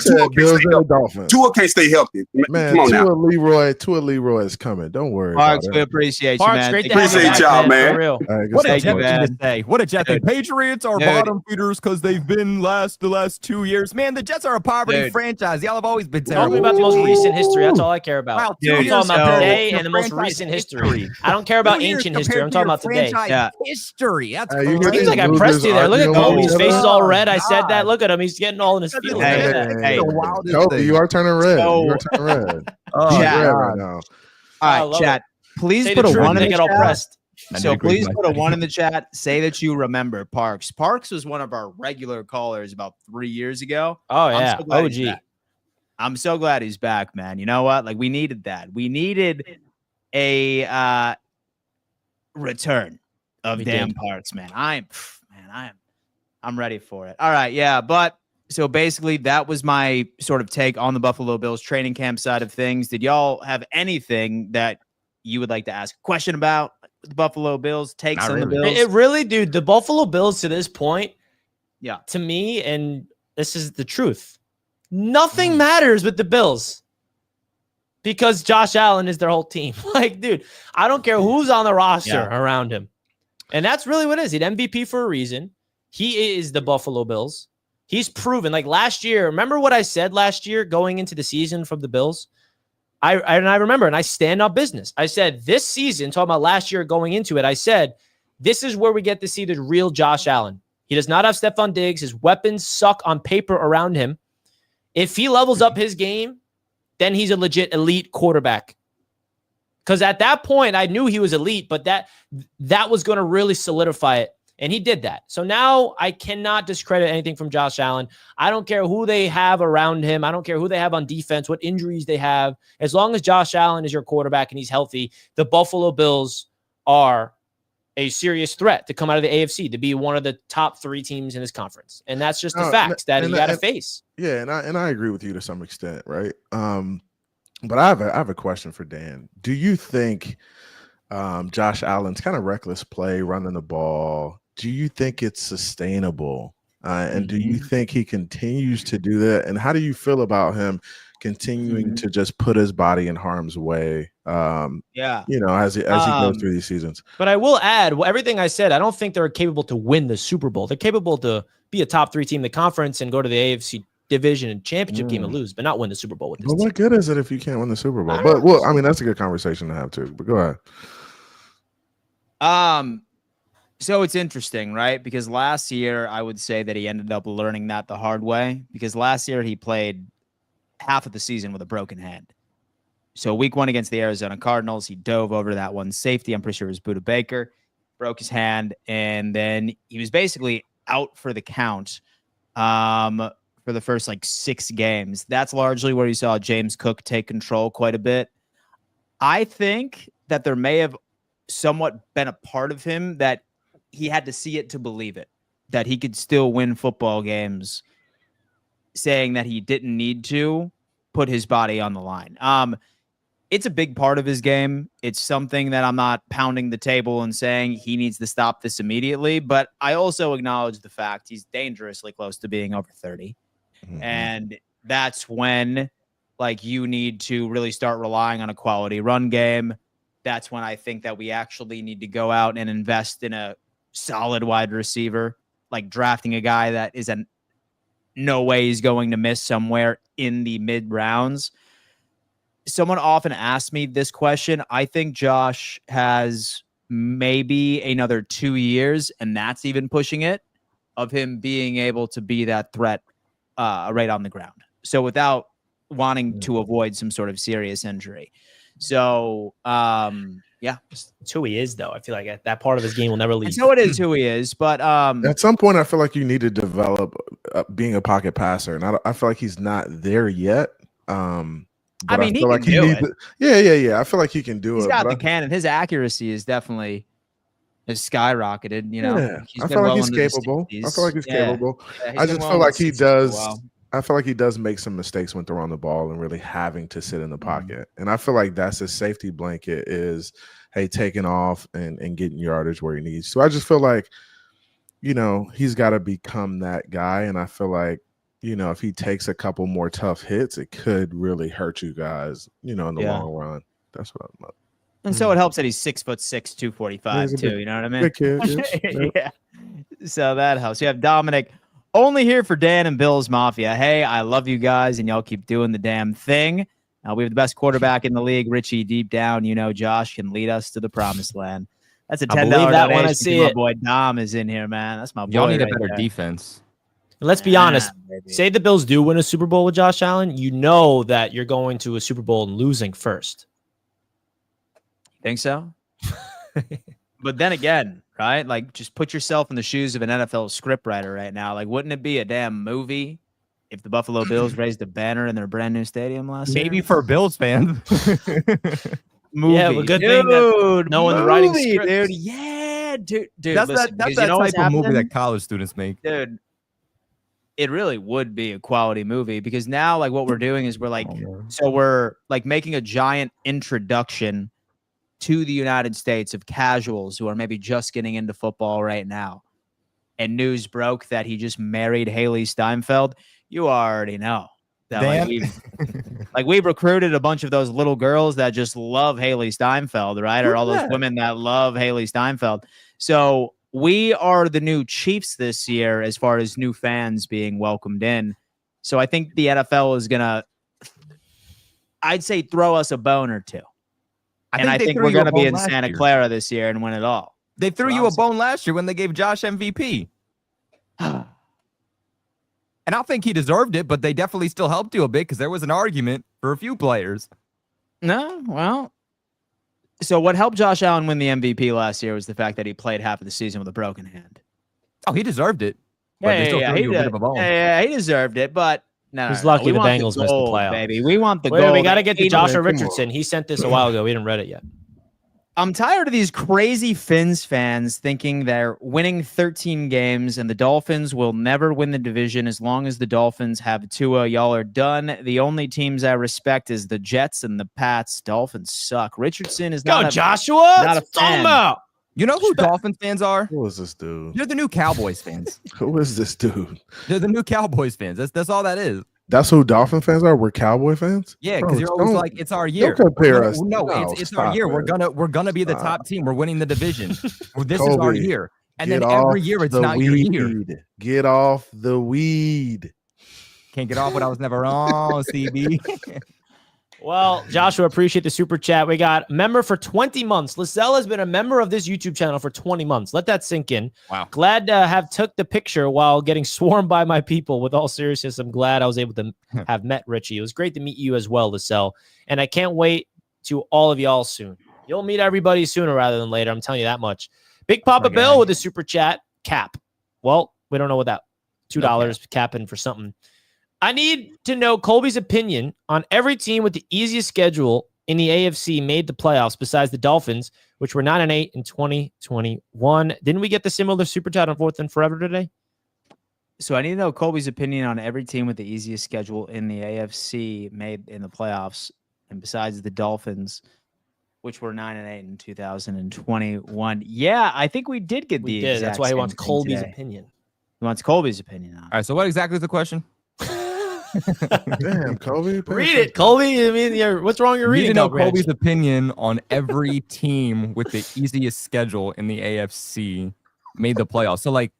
S2: said Bills and the Dolphins.
S7: Tua can't stay healthy.
S2: Man,
S7: come on now.
S2: Tua Leroy is coming. Don't worry.
S1: Parks, we appreciate you, man.
S3: Great to
S7: appreciate y'all, man.
S3: For real.
S2: All right,
S4: What
S2: good
S4: a
S2: stuff,
S4: Jet
S2: man.
S4: thing to say. What a Jet thing. Patriots are bottom feeders because they've been the last 2 years. Man, the Jets are a poverty franchise. Y'all have always been
S3: Talk
S4: terrible.
S3: me about the most recent history. That's all I care about.
S4: Wow,
S3: I'm talking about today and the most
S4: franchise
S3: recent history. I don't care about ancient history. I'm talking about today.
S4: Yeah. History. That's
S2: you
S4: crazy.
S3: Seems like I pressed you there. Look at Kobe. His face is all red. I said that. Look at him. He's getting all in his feelings.
S1: Hey,
S2: Kobe, you are turning red. You are turning red. She's
S1: Chat.
S2: red right now.
S1: All right, chat. Please
S3: Say
S1: put
S3: the
S1: a
S3: truth,
S1: 1 in
S3: they
S1: the
S3: get all
S1: chat.
S3: pressed.
S1: So please put a 1 in the chat. Say that you remember Parks. Parks was one of our regular callers about 3 years ago.
S3: Oh yeah,
S1: OG. I'm so glad he's back, man. You know what? Like we needed that. We needed a return of damn Parks, man. I'm ready for it. All right, yeah, but so basically that was my sort of take on the Buffalo Bills training camp side of things. Did y'all have anything that you would like to ask a question about the Buffalo Bills? Takes on the Bills?
S3: It really, dude, the Buffalo Bills to this point,
S1: yeah,
S3: to me, and this is the truth, nothing matters with the Bills because Josh Allen is their whole team. Like, dude, I don't care who's on the roster around him. And that's really what it is. He's MVP for a reason. He is the Buffalo Bills. He's proven, like last year, remember what I said last year going into the season from the Bills? I remember, and I stand on business. I said this season, talking about last year going into it, I said, this is where we get to see the real Josh Allen. He does not have Stephon Diggs. His weapons suck on paper around him. If he levels up his game, then he's a legit elite quarterback. Because at that point, I knew he was elite, but that was going to really solidify it. And he did that. So now I cannot discredit anything from Josh Allen. I don't care who they have around him. I don't care who they have on defense, what injuries they have. As long as Josh Allen is your quarterback and he's healthy, the Buffalo Bills are a serious threat to come out of the AFC, to be one of the top 3 teams in this conference. And that's just the facts that you got to face.
S2: Yeah, and I agree with you to some extent, right? But I have a question for Dan. Do you think Josh Allen's kind of reckless play, running the ball, do you think it's sustainable? And do you think he continues to do that? And how do you feel about him continuing to just put his body in harm's way? As he goes through these seasons.
S3: But I will add, everything I said, I don't think they're capable to win the Super Bowl. They're capable to be a top 3 team in the conference and go to the AFC division and championship game and lose, but not win the Super Bowl with this team.
S2: What good is it if you can't win the Super Bowl? But well, I mean, that's a good conversation to have too. But go ahead.
S1: So it's interesting, right? Because last year I would say that he ended up learning that the hard way, because last year he played half of the season with a broken hand. So week 1 against the Arizona Cardinals, he dove over that one safety. I'm pretty sure it was Budda Baker, broke his hand, and then he was basically out for the count for the first 6 games. That's largely where you saw James Cook take control quite a bit. I think that there may have somewhat been a part of him that he had to see it to believe it, that he could still win football games, saying that he didn't need to put his body on the line. It's a big part of his game. It's something that I'm not pounding the table and saying he needs to stop this immediately, but I also acknowledge the fact he's dangerously close to being over 30. And that's when you need to really start relying on a quality run game. That's when I think that we actually need to go out and invest in a solid wide receiver, like drafting a guy that is no way he's going to miss somewhere in the mid rounds. Someone often asks me this question. I think Josh has maybe another 2 years, and that's even pushing it, of him being able to be that threat right on the ground. So without wanting to avoid some sort of serious injury. So,
S3: it's who he is, though. I feel like that part of his game will never leave.
S1: So it is who he is, but
S2: at some point, I feel like you need to develop being a pocket passer, and I feel like he's not there yet.
S1: I mean, he can do it.
S2: Yeah. I feel like he can do it.
S1: He's got the cannon. His accuracy is definitely has skyrocketed. You know,
S2: Yeah,
S1: he's
S2: I
S1: been
S2: feel like
S1: well
S2: he's
S1: into the
S2: capable. I
S1: 60s.
S2: feel like he's
S1: Yeah.
S2: capable.
S1: Yeah, he's
S2: I
S1: been
S2: just
S1: well
S2: feel
S1: into
S2: like
S1: the
S2: he
S1: 60s for a
S2: does.
S1: while.
S2: I feel like he does make some mistakes when throwing the ball and really having to sit in the pocket. And I feel like that's his safety blanket is, hey, taking off and getting yardage where he needs. So I just feel like, you know, he's got to become that guy. And I feel like, you know, if he takes a couple more tough hits, it could really hurt you guys, you know, in the long run. That's what I'm about.
S1: And so it helps that he's 6'6", 245
S2: He's a
S1: too. You know what I mean?
S2: Big kid. Yes. Yep.
S1: Yeah. So that helps. You have Dominic only here for Dan and Bill's Mafia. Hey, I love you guys, and y'all keep doing the damn thing. We have the best quarterback in the league, Richie. Deep down, you know, Josh can lead us to the promised land. That's a $10
S3: believe that when I
S1: donation.
S3: see
S1: My
S3: it.
S1: boy Dom is in here, man. That's my boy.
S4: Y'all need a
S1: right
S4: better
S1: there.
S4: defense.
S3: And let's be honest.
S1: baby.
S3: Say the Bills do win a Super Bowl with Josh Allen, you know that you're going to a Super Bowl and losing first.
S1: Think so? But then again, right? Like, just put yourself in the shoes of an NFL scriptwriter right now. Like, wouldn't it be a damn movie if the Buffalo Bills raised a banner in their brand new stadium last year?
S4: Maybe for Bills fans.
S1: Movie.
S3: Yeah, well, good thing that no one's writing scripts.
S1: dude. Yeah, dude.
S4: That's
S1: listen,
S4: that
S1: because you know what's
S4: type of movie
S1: happening?
S4: that college students make.
S1: Dude, it really would be a quality movie because now, like, what we're doing is we're like, so we're like making a giant introduction to the United States of casuals who are maybe just getting into football right now. And news broke that he just married Haley Steinfeld. You already know that we've recruited a bunch of those little girls that just love Haley Steinfeld, right? Or all those women that love Haley Steinfeld. So we are the new Chiefs this year as far as new fans being welcomed in. So I think the NFL is gonna, I'd say, throw us a bone or two. I think we're going to be in Santa Clara this year and win it all.
S4: They threw you a bone last year when they gave Josh MVP. And I think he deserved it, but they definitely still helped you a bit because there was an argument for a few players.
S1: No, well, so what helped Josh Allen win the MVP last year was the fact that he played half of the season with a broken hand.
S4: Oh, he deserved it. But they still threw you a bit of a bone.
S1: Yeah, he deserved it, but no.
S3: He's lucky the Bengals missed the
S1: gold,
S3: playoffs.
S1: Baby. We want the
S3: Wait,
S1: gold.
S3: we got to get to Joshua
S2: Come on.
S3: Richardson. He sent this a while ago. We didn't read it yet.
S1: I'm tired of these crazy Phins fans thinking they're winning 13 games and the Dolphins will never win the division as long as the Dolphins have Tua. Y'all are done. The only teams I respect is the Jets and the Pats. Dolphins suck. Richardson is not
S3: Joshua.
S1: not a fan.
S3: About.
S4: You know who Dolphins fans are?
S2: Who is this dude?
S4: They're the new Cowboys fans.
S2: Who is this dude?
S4: They're the new Cowboys fans. That's all that is.
S2: That's who Dolphin fans are. We're Cowboy fans.
S4: Yeah,
S2: Bro,
S4: because you're always
S2: don't-
S4: like, it's our year.
S2: Don't compare us.
S4: No,
S2: No,
S4: it's our
S2: stop
S4: year.
S2: it.
S4: We're gonna be the top team. We're winning the division. This is
S2: Kobe,
S4: our year. And
S2: Get
S4: then every
S2: off
S4: year it's
S2: the
S4: not your year.
S2: weed. Get off the weed.
S4: Can't get off what I was never on, CB.
S3: Well, Joshua, appreciate the super chat. We got member for 20 months. Lizelle has been a member of this YouTube channel for 20 months. Let that sink in.
S4: Wow.
S3: Glad to have took the picture while getting swarmed by my people. With all seriousness, I'm glad I was able to have met Richie. It was great to meet you as well, Lizelle. And I can't wait to all of y'all soon. You'll meet everybody sooner rather than later. I'm telling you that much. Big Papa Bill with a super chat. Cap. Well, we don't know what that $2 capping for something. I need to know Colby's opinion on every team with the easiest schedule in the AFC made the playoffs besides the Dolphins, which were 9-8 in 2021. Didn't we get the similar super chat on 4th and Forever today?
S1: So I need to know Colby's opinion on every team with the easiest schedule in the AFC made in the playoffs, and besides the Dolphins, which were 9-8 in 2021. Yeah, I think we did get the exact
S3: That's why he
S1: same
S3: wants
S1: thing
S3: Colby's
S1: today.
S3: opinion.
S1: He wants Colby's opinion on it.
S4: All right, so what exactly is the question?
S2: Damn, Kobe.
S3: Read it, Colby. I mean, what's wrong with your
S4: You need
S3: reading?
S4: to know
S3: comprehension?
S4: Colby's opinion on every team with the easiest schedule in the AFC made the playoffs. So, like,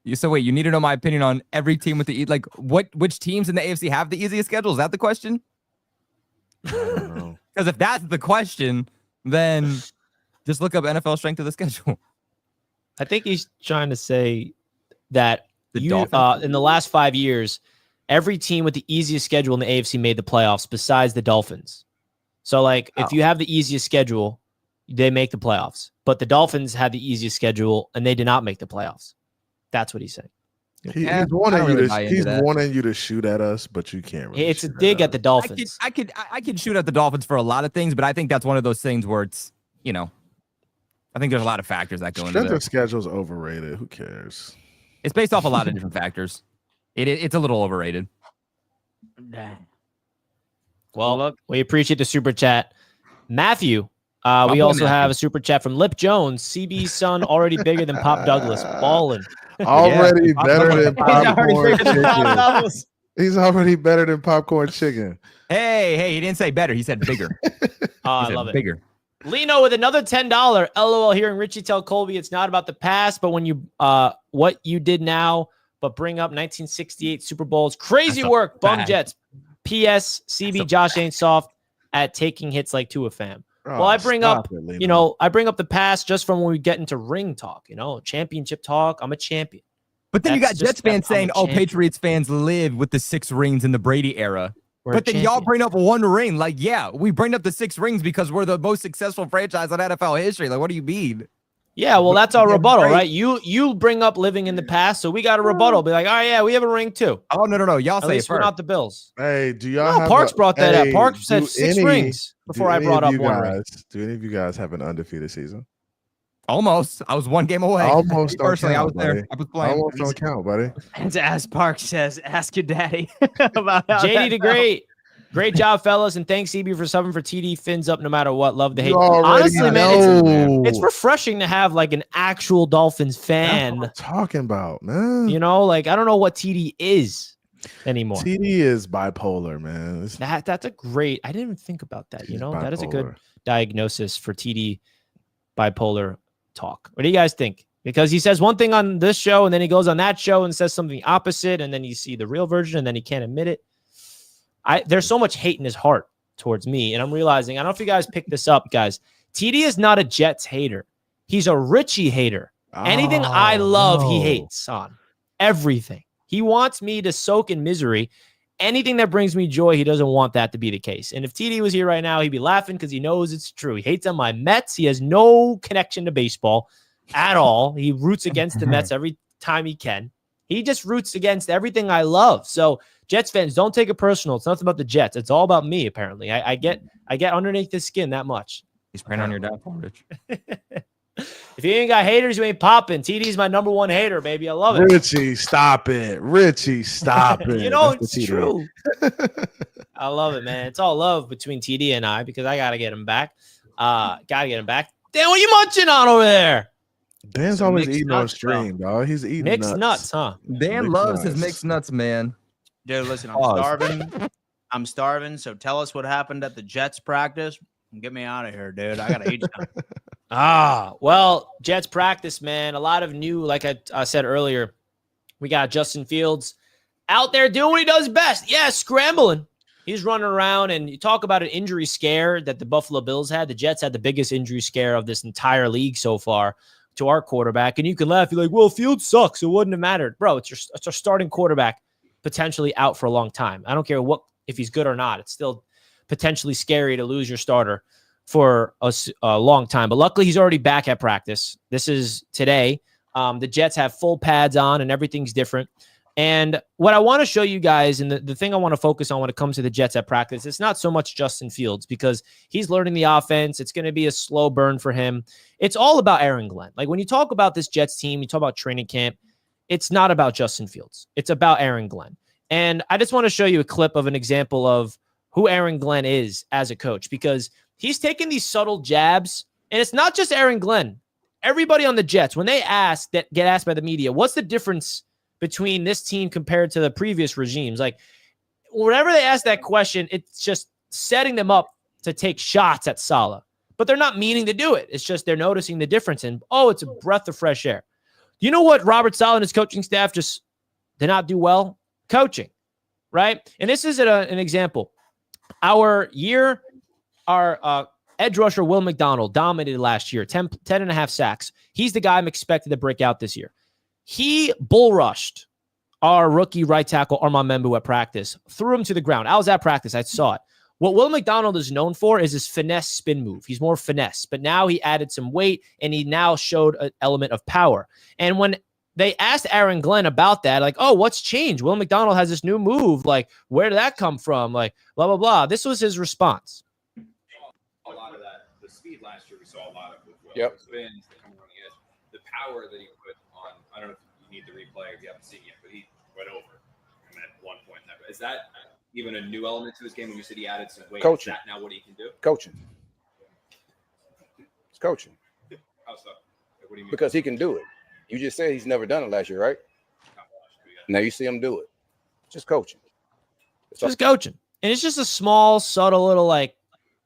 S4: you need to know my opinion on every team with the which teams in the AFC have the easiest schedule? Is that the question?
S2: I don't know.
S4: Because if that's the question, then just look up NFL strength of the schedule.
S3: I think he's trying to say that
S4: The Dolphins?
S3: in the last 5 years, every team with the easiest schedule in the AFC made the playoffs besides the Dolphins. So, like, if you have the easiest schedule, they make the playoffs. But the Dolphins had the easiest schedule, and they did not make the playoffs. That's what he's saying.
S2: He's
S4: I
S2: wanting
S4: don't
S2: you
S4: really
S2: to.
S4: buy into
S2: He's
S4: that.
S2: wanting you to shoot at us, but you can't. Really
S3: It's a
S2: shoot
S3: dig at the
S2: us.
S3: Dolphins.
S4: I could shoot at the Dolphins for a lot of things, but I think that's one of those things where it's, I think there's a lot of factors that go into
S2: Strength of
S4: this.
S2: schedule's overrated. Who cares?
S4: It's based off a lot of different factors. It's a little overrated.
S3: Well, look, we appreciate the super chat. Matthew, we
S4: boy
S3: also
S4: Matthew.
S3: have a super chat from Lip Jones. CB's son already bigger than Pop Douglas. Ballin'.
S2: Already
S4: Pop
S2: better
S4: Douglas.
S2: than popcorn chicken. He's already better than popcorn chicken.
S4: Hey, he didn't say better. He said bigger.
S3: I love it.
S4: Bigger.
S3: Lino with another $10. LOL, hearing Richie tell Colby it's not about the past, but when you what you did now, but bring up 1968 Super Bowls. Crazy work, Bum Jets. P.S. CB Josh ain't soft at taking hits like Tua fam. Well, I bring up, I bring up the past just from when we get into ring talk, championship talk. I'm a champion.
S4: But then you got
S3: That's
S4: Jets
S3: just
S4: fans
S3: I'm a
S4: saying,
S3: champion.
S4: Patriots fans live with the 6 rings in the Brady era.
S3: We're
S4: But
S3: a
S4: then y'all
S3: champion.
S4: bring up 1 ring. Like, yeah, we bring up the 6 rings because we're the most successful franchise in NFL history. Like, what do you mean?
S3: Yeah, well, that's our
S4: Yeah,
S3: rebuttal,
S4: great.
S3: right? You bring up living in the past, so we got a rebuttal. Be like, oh yeah, we have a ring too.
S4: Oh, no. Y'all
S3: At
S4: say it
S3: least we're
S4: first.
S3: not the Bills.
S2: Hey, do y'all
S3: No,
S2: have
S3: Parks brought that up. Parks said
S2: do
S3: 6
S2: any-
S3: rings before I
S2: do
S3: brought
S2: any
S3: up
S2: of you
S3: 1 ring.
S2: guys- Do any of you guys have an undefeated season?
S4: Almost. I was 1 game away.
S2: Almost don't
S4: Personally, I was
S2: count,
S4: there.
S2: buddy.
S4: I was playing.
S2: Almost don't count, buddy.
S1: And as Park says, ask your daddy about how
S3: JD
S1: that
S3: the
S1: felt.
S3: Great job, fellas, and thanks CB for subbing for TD. Fins up no matter what. Love the hate.
S2: You already
S3: Honestly, man,
S2: know.
S3: it's refreshing to have like an actual Dolphins
S2: That's
S3: fan.
S2: what I'm talking about, man.
S3: Like I don't know what TD is anymore.
S2: TD is bipolar, man.
S3: That's a great. I didn't even think about that.
S2: He's
S3: That is a good
S2: bipolar.
S3: diagnosis for TD bipolar talk. What do you guys think? Because he says one thing on this show and then he goes on that show and says something opposite, and then you see the real version and then he can't admit it. There's so much hate in his heart towards me, and I'm realizing, I don't know if you guys picked this up, guys. TD is not a Jets hater. He's a Richie hater. Anything I love, he hates on. Everything. He wants me to soak in misery. Anything that brings me joy, he doesn't want that to be the case. And if TD was here right now, he'd be laughing because he knows it's true. He hates on my Mets. He has no connection to baseball at all. He roots against the Mets every time he can. He just roots against everything I love. So Jets fans, don't take it personal. It's nothing about the Jets. It's all about me, apparently. I get underneath the skin that much.
S4: He's praying on your downfall, Rich.
S3: If you ain't got haters, you ain't popping. TD's my number 1 hater, baby. I love it.
S2: Richie, stop it. Richie, stop it. That's
S3: It's
S2: the TD.
S3: true. I love it, man. It's all love between TD and I because I got to get him back. Dan, what are you munching on over there?
S2: Dan's
S1: Some
S2: always
S1: mixed
S2: eating on
S1: nuts,
S2: stream, dog. He's eating
S3: Mixed nuts, huh?
S4: Dan
S2: Mixed
S4: loves his
S2: nuts.
S4: mixed nuts, man.
S1: Dude, listen, I'm
S4: Pause.
S1: starving. I'm starving. So tell us what happened at the Jets practice and get me out of here, dude. I gotta eat something.
S3: Well, Jets practice, man. A lot of new, like I said earlier, we got Justin Fields out there doing what he does best. Yeah, scrambling. He's running around, and you talk about an injury scare that the Buffalo Bills had. The Jets had the biggest injury scare of this entire league so far to our quarterback. And you can laugh. You're like, well, Fields sucks. It wouldn't have mattered. Bro, it's our starting quarterback potentially out for a long time. I don't care if he's good or not. It's still potentially scary to lose your starter for a long time. But luckily, he's already back at practice. This is today. The Jets have full pads on, and everything's different. And what I want to show you guys, and the thing I want to focus on when it comes to the Jets at practice, it's not so much Justin Fields because he's learning the offense. It's going to be a slow burn for him. It's all about Aaron Glenn. Like when you talk about this Jets team, you talk about training camp, it's not about Justin Fields. It's about Aaron Glenn. And I just want to show you a clip of an example of who Aaron Glenn is as a coach because he's taking these subtle jabs, and it's not just Aaron Glenn. Everybody on the Jets, when they get asked by the media, what's the difference between this team compared to the previous regimes? Like, whenever they ask that question, it's just setting them up to take shots at Saleh. But they're not meaning to do it. It's just they're noticing the difference. And, it's a breath of fresh air. You know what Robert Saleh and his coaching staff just did not do well? Coaching, right? And this is an example. Our edge rusher, Will McDonald, dominated last year, 10 and a half sacks. He's the guy I'm expected to break out this year. He bull rushed our rookie right tackle, Armand Membu, at practice, threw him to the ground. I was at practice. I saw it. What Will McDonald is known for is his finesse spin move. He's more finesse, but now he added some weight, and he now showed an element of power. And when they asked Aaron Glenn about that, like, what's changed? Will McDonald has this new move. Like, where did that come from? Like, blah, blah, blah. This was his response.
S8: A lot of that, the speed last year, we saw a lot of with Will. Yep.
S9: Spins that come running in. The power that he put on, I don't know if you need the replay if you haven't seen it yet, but he went over him at one point. Is that even a new element to his game when you said he added some weight?
S8: Coaching.
S9: Is that now what he can do?
S8: Coaching. It's coaching.
S9: How so? Like, what do you mean?
S8: Because he can do it. You just said he's never done it last year, right? Now you see him do it. Just coaching.
S3: It's just coaching. And it's just a small, subtle little, like,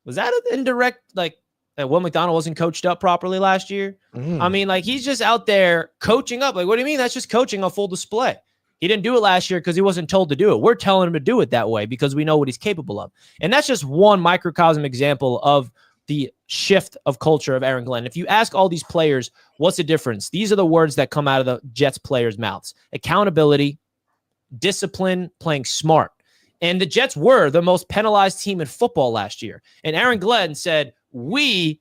S3: was that an indirect, like, that Will McDonald wasn't coached up properly last year? I mean, like, he's just out there coaching up. Like, what do you mean? That's just coaching on full display. He didn't do it last year because he wasn't told to do it. We're telling him to do it that way because we know what he's capable of. And that's just one microcosm example of the shift of culture of Aaron Glenn. If you ask all these players, what's the difference? These are the words that come out of the Jets players' mouths. Accountability, discipline, playing smart. And the Jets were the most penalized team in football last year. And Aaron Glenn said, we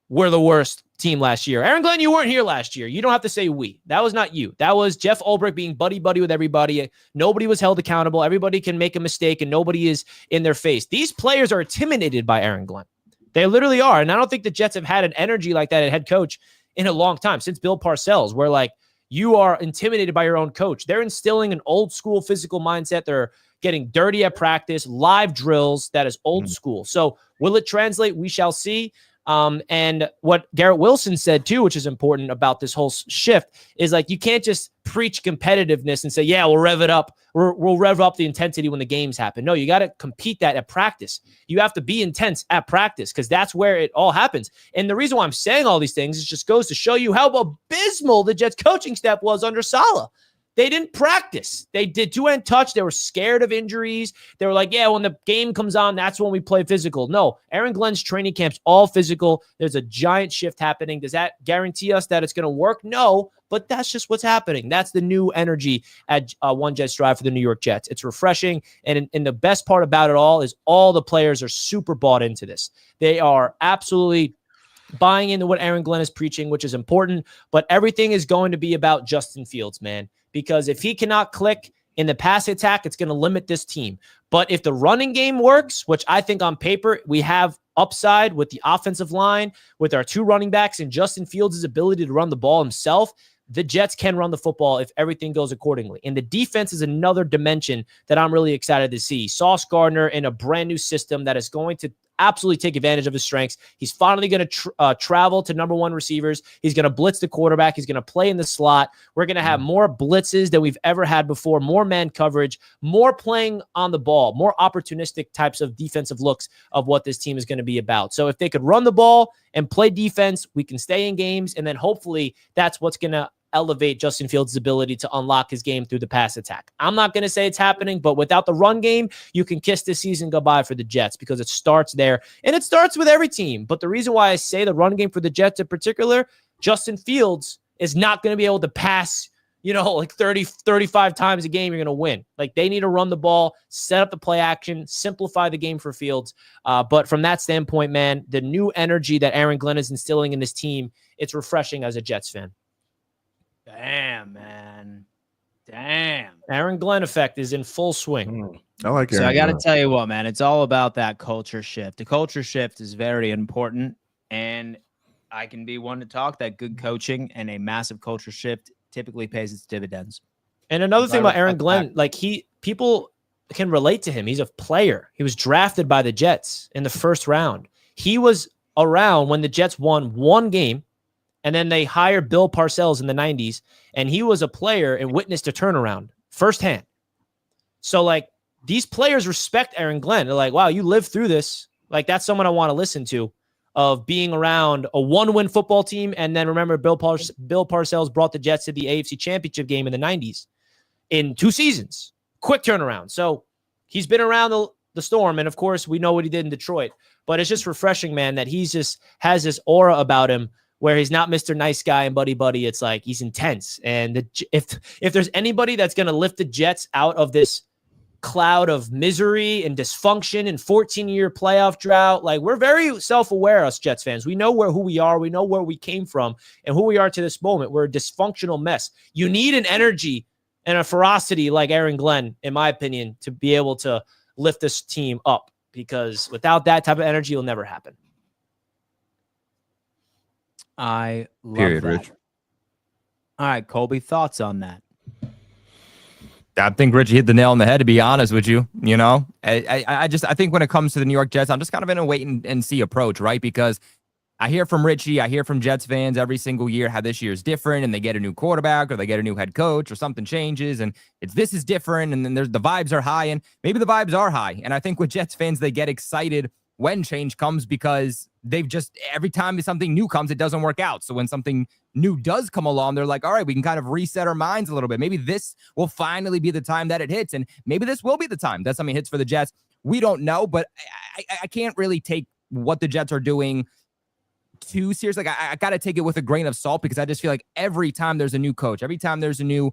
S3: were the worst team last year. Aaron Glenn, you weren't here last year. You don't have to say we. That was not you. That was Jeff Ulbrich being buddy-buddy with everybody. Nobody was held accountable. Everybody can make a mistake, and nobody is in their face. These players are intimidated by Aaron Glenn. They literally are. And I don't think the Jets have had an energy like that at head coach in a long time, since Bill Parcells, where, like, you are intimidated by your own coach. They're instilling an old school physical mindset. They're getting dirty at practice, live drills. That is old school. So will it translate? We shall see. And what Garrett Wilson said too, which is important about this whole shift, is like, you can't just preach competitiveness and say, yeah, we'll rev it up. We'll rev up the intensity when the games happen. No, you got to compete that at practice. You have to be intense at practice because that's where it all happens. And the reason why I'm saying all these things is just goes to show you how abysmal the Jets coaching staff was under Saleh. They didn't practice. They did two-hand touch. They were scared of injuries. They were like, yeah, when the game comes on, that's when we play physical. No, Aaron Glenn's training camp's all physical. There's a giant shift happening. Does that guarantee us that it's going to work? No, but that's just what's happening. That's the new energy at One Jets Drive for the New York Jets. It's refreshing, and the best part about it all is all the players are super bought into this. They are absolutely buying into what Aaron Glenn is preaching, which is important, but everything is going to be about Justin Fields, man. Because if he cannot click in the pass attack, it's going to limit this team. But if the running game works, which I think on paper we have upside with the offensive line, with our two running backs and Justin Fields' ability to run the ball himself, the Jets can run the football if everything goes accordingly. And the defense is another dimension that I'm really excited to see. Sauce Gardner in a brand new system that is going to absolutely take advantage of his strengths. He's finally going to travel to number one receivers. He's going to blitz the quarterback. He's going to play in the slot. We're going to have more blitzes than we've ever had before, more man coverage, more playing on the ball, more opportunistic types of defensive looks of what this team is going to be about. So if they could run the ball and play defense, we can stay in games, and then hopefully that's what's going to elevate Justin Fields' ability to unlock his game through the pass attack. I'm not going to say it's happening, but without the run game, you can kiss this season goodbye for the Jets because it starts there, and it starts with every team. But the reason why I say the run game for the Jets in particular, Justin Fields is not going to be able to pass, like 30, 35 times a game you're going to win. Like, they need to run the ball, set up the play action, simplify the game for Fields. But from that standpoint, man, the new energy that Aaron Glenn is instilling in this team, it's refreshing as a Jets fan.
S1: Damn, man. Damn.
S3: Aaron Glenn effect is in full swing.
S2: I like it.
S1: So I got to tell you what, man, it's all about that culture shift. The culture shift is very important, and I can be one to talk that good coaching and a massive culture shift typically pays its dividends.
S3: And another thing about Aaron Glenn, people can relate to him. He's a player. He was drafted by the Jets in the first round. He was around when the Jets won one game, and then they hired Bill Parcells in the 90s, and he was a player and witnessed a turnaround firsthand. So, these players respect Aaron Glenn. They're like, wow, you lived through this. That's someone I want to listen to, of being around a one-win football team. And then remember, Bill Parcells brought the Jets to the AFC Championship game in the 90s in 2 seasons. Quick turnaround. So he's been around the storm, and of course, we know what he did in Detroit. But it's just refreshing, man, that he's just has this aura about him where he's not Mr. Nice Guy and buddy. It's like he's intense. And if there's anybody that's going to lift the Jets out of this cloud of misery and dysfunction and 14-year playoff drought, we're very self-aware, us Jets fans. We know who we are. We know where we came from and who we are to this moment. We're a dysfunctional mess. You need an energy and a ferocity like Aaron Glenn, in my opinion, to be able to lift this team up, because without that type of energy, it'll never happen.
S1: I love
S4: Period,
S1: that.
S4: Rich.
S1: All right, Colby, thoughts on that?
S4: I think Richie hit the nail on the head, to be honest with you. You know, I think when it comes to the New York Jets, I'm just kind of in a wait and see approach, right? Because I hear from Richie, I hear from Jets fans every single year how this year is different, and they get a new quarterback or they get a new head coach or something changes, and this is different, and then the vibes are high, and maybe the vibes are high. And I think with Jets fans, they get excited when change comes because they've just, every time something new comes, it doesn't work out. So when something new does come along, they're like, all right, we can kind of reset our minds a little bit. Maybe this will finally be the time that it hits, and maybe this will be the time that something hits for the Jets. We don't know, but I can't really take what the Jets are doing too serious. Like, I got to take it with a grain of salt, because I just feel like every time there's a new coach, every time there's a new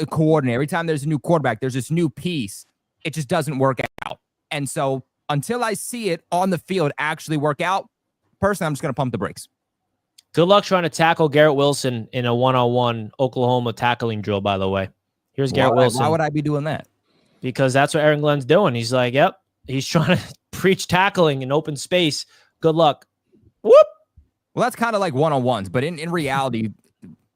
S4: coordinator, every time there's a new quarterback, there's this new piece, it just doesn't work out. And so until I see it on the field actually work out, personally, I'm just going to pump the brakes.
S3: Good luck trying to tackle Garrett Wilson in a one-on-one Oklahoma tackling drill, by the way. Here's Garrett Wilson.
S4: Why would I be doing that?
S3: Because that's what Aaron Glenn's doing. He's like, yep, he's trying to preach tackling in open space. Good luck. Whoop.
S4: Well, that's kind of like one-on-ones, but in reality,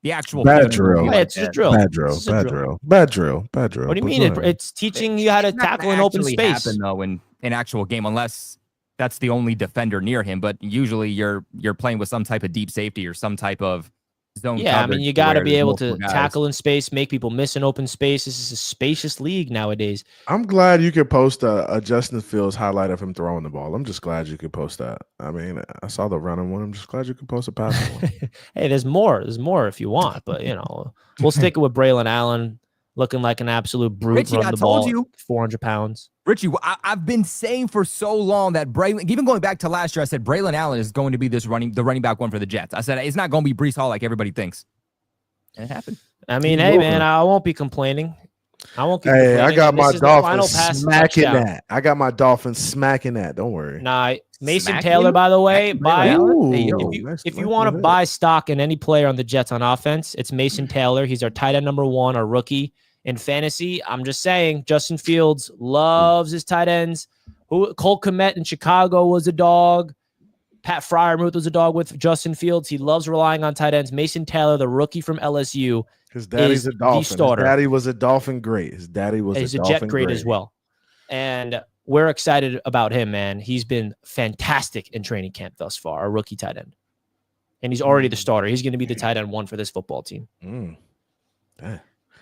S4: the actual
S2: bad drill.
S3: It's a drill.
S2: Bad drill. Bad drill. Bad drill. Bad drill.
S3: What do you mean? It's teaching you how to tackle in open space.
S4: Happen, though, in an actual game, unless that's the only defender near him. But usually, you're playing with some type of deep safety or some type of zone.
S3: Yeah, I mean, you got to be able to tackle in space, make people miss in open space. This is a spacious league nowadays.
S2: I'm glad you could post a Justin Fields highlight of him throwing the ball. I'm just glad you could post that. I mean, I saw the running one. I'm just glad you could post a passing one.
S3: Hey, there's more. There's more if you want, but we'll stick it with Braylon Allen looking like an absolute brute.
S4: Richie, I told you,
S3: 400 pounds.
S4: Richie, I've been saying for so long that Braylon, even going back to last year, I said Braylon Allen is going to be the running back one for the Jets. I said it's not going to be Breece Hall like everybody thinks. And it happened.
S3: I mean, hey, man, I won't be complaining.
S2: I got my Dolphins smacking that. I got my Dolphins smacking that. Don't worry.
S3: Nah, Mason Taylor, by the way, if you want to buy stock in any player on the Jets on offense, it's Mason Taylor. He's our tight end number 1, our rookie in fantasy. I'm just saying, Justin Fields loves his tight ends. Cole Kmet in Chicago was a dog. Pat Freiermuth was a dog with Justin Fields. He loves relying on tight ends. Mason Taylor, the rookie from LSU,
S2: his daddy's a Dolphin. His daddy was a Dolphin great. His daddy was
S3: a Jet great as well. And we're excited about him, man. He's been fantastic in training camp thus far, a rookie tight end. And he's already the starter. He's going to be the tight end 1 for this football team.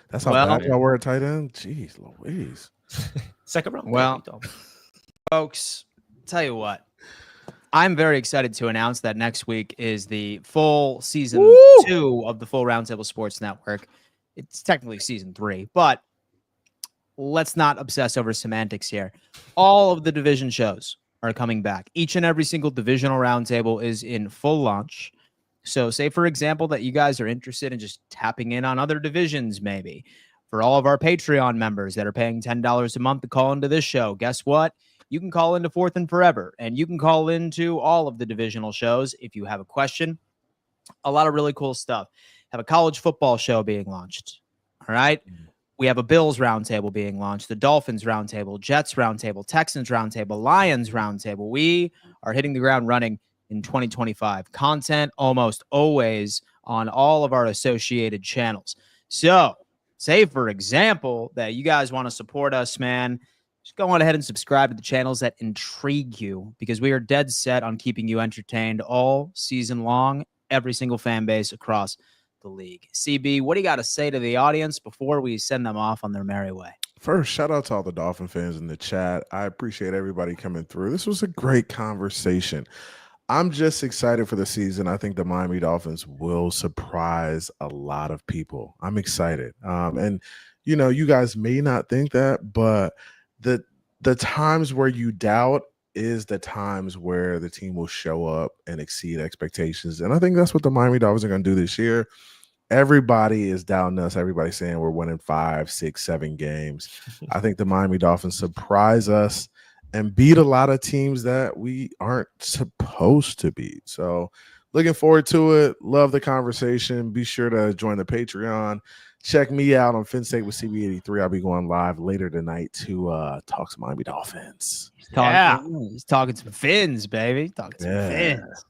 S2: That's how bad y'all were at tight end? Jeez Louise.
S3: Second round.
S1: Well, folks, tell you what. I'm very excited to announce that next week is the full season 2 of the full Roundtable Sports Network. It's technically season 3, but let's not obsess over semantics here. All of the division shows are coming back. Each and every single divisional roundtable is in full launch. So say, for example, that you guys are interested in just tapping in on other divisions, maybe. For all of our Patreon members that are paying $10 a month to call into this show, guess what? You can call into Fourth and Forever, and you can call into all of the divisional shows if you have a question. A lot of really cool stuff. Have a college football show being launched. All right. We have a Bills roundtable being launched, the Dolphins roundtable, Jets roundtable, Texans roundtable, Lions roundtable. We are hitting the ground running in 2025. Content almost always on all of our associated channels. So say, for example, that you guys want to support us, man. Just go on ahead and subscribe to the channels that intrigue you, because we are dead set on keeping you entertained all season long, every single fan base across the league. CB, what do you got to say to the audience before we send them off on their merry way?
S2: First, shout out to all the Dolphin fans in the chat. I appreciate everybody coming through. This was a great conversation. I'm just excited for the season. I think the Miami Dolphins will surprise a lot of people. I'm excited. And, you guys may not think that, but the times where you doubt is the times where the team will show up and exceed expectations. And I think that's what the Miami Dolphins are going to do this year. Everybody is doubting us. Everybody's saying we're winning 5, 6, 7 games. I think the Miami Dolphins surprise us and beat a lot of teams that we aren't supposed to beat. So looking forward to it. Love the conversation. Be sure to join the Patreon. Check me out on Phins Talk with CB83. I'll be going live later tonight to talk some Miami Dolphins.
S1: He's talking some Phins, baby. Talking some Phins.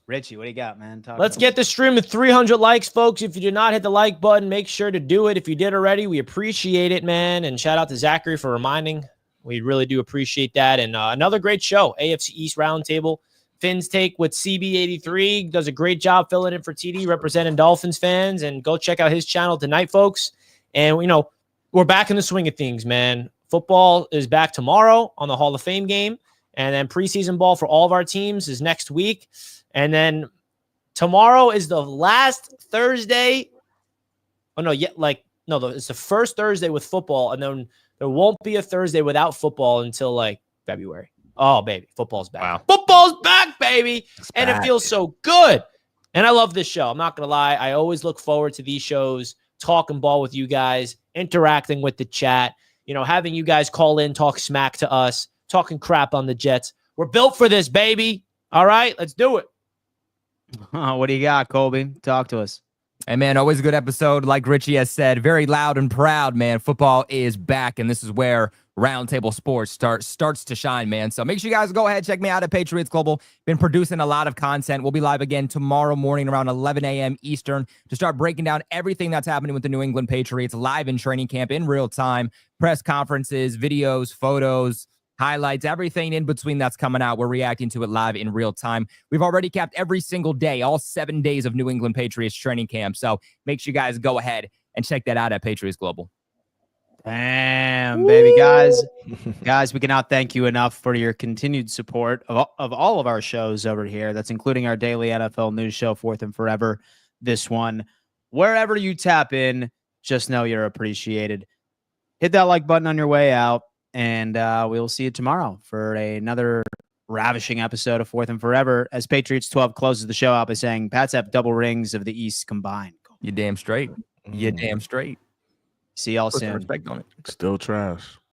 S1: Richie, what do you got, man?
S3: Let's get the stream to 300 likes, folks. If you did not hit the like button, make sure to do it. If you did already, we appreciate it, man. And shout out to Zachary for reminding. We really do appreciate that. And another great show, AFC East Roundtable. Phins Take with CB83 does a great job filling in for TD, representing Dolphins fans. And go check out his channel tonight, folks. And, we're back in the swing of things, man. Football is back tomorrow on the Hall of Fame game. And then preseason ball for all of our teams is next week. And then tomorrow is the last Thursday. Oh, no, it's the first Thursday with football. And then there won't be a Thursday without football until February. Oh, baby. Football's back.
S4: Wow.
S3: Football's back, baby. And
S4: back.
S3: It feels so good. And I love this show. I'm not going to lie. I always look forward to these shows, talking ball with you guys, interacting with the chat, having you guys call in, talk smack to us, talking crap on the Jets. We're built for this, baby. All right, let's do it.
S1: What do you got, Colby? Talk to us.
S4: Hey, man, always a good episode. Like Richie has said, very loud and proud, man. Football is back, and this is where Roundtable Sports starts to shine, man. So make sure you guys go ahead, check me out at Patriots Global. Been producing a lot of content. We'll be live again tomorrow morning around 11 a.m. Eastern to start breaking down everything that's happening with the New England Patriots live in training camp in real time, press conferences, videos, photos, highlights, everything in between that's coming out. We're reacting to it live in real time. We've already capped every single day, all 7 days of New England Patriots training camp. So make sure you guys go ahead and check that out at Patriots Global.
S1: Damn, baby, guys. Guys, we cannot thank you enough for your continued support of all of our shows over here. That's including our daily NFL news show, Fourth and Forever, this one. Wherever you tap in, just know you're appreciated. Hit that like button on your way out. And we'll see you tomorrow for another ravishing episode of Fourth and Forever as Patriots 12 closes the show out by saying, Pats have double rings of the East combined.
S4: You damn straight. You damn straight.
S1: See y'all
S4: Put some
S1: soon.
S4: respect on it.
S2: Still trash.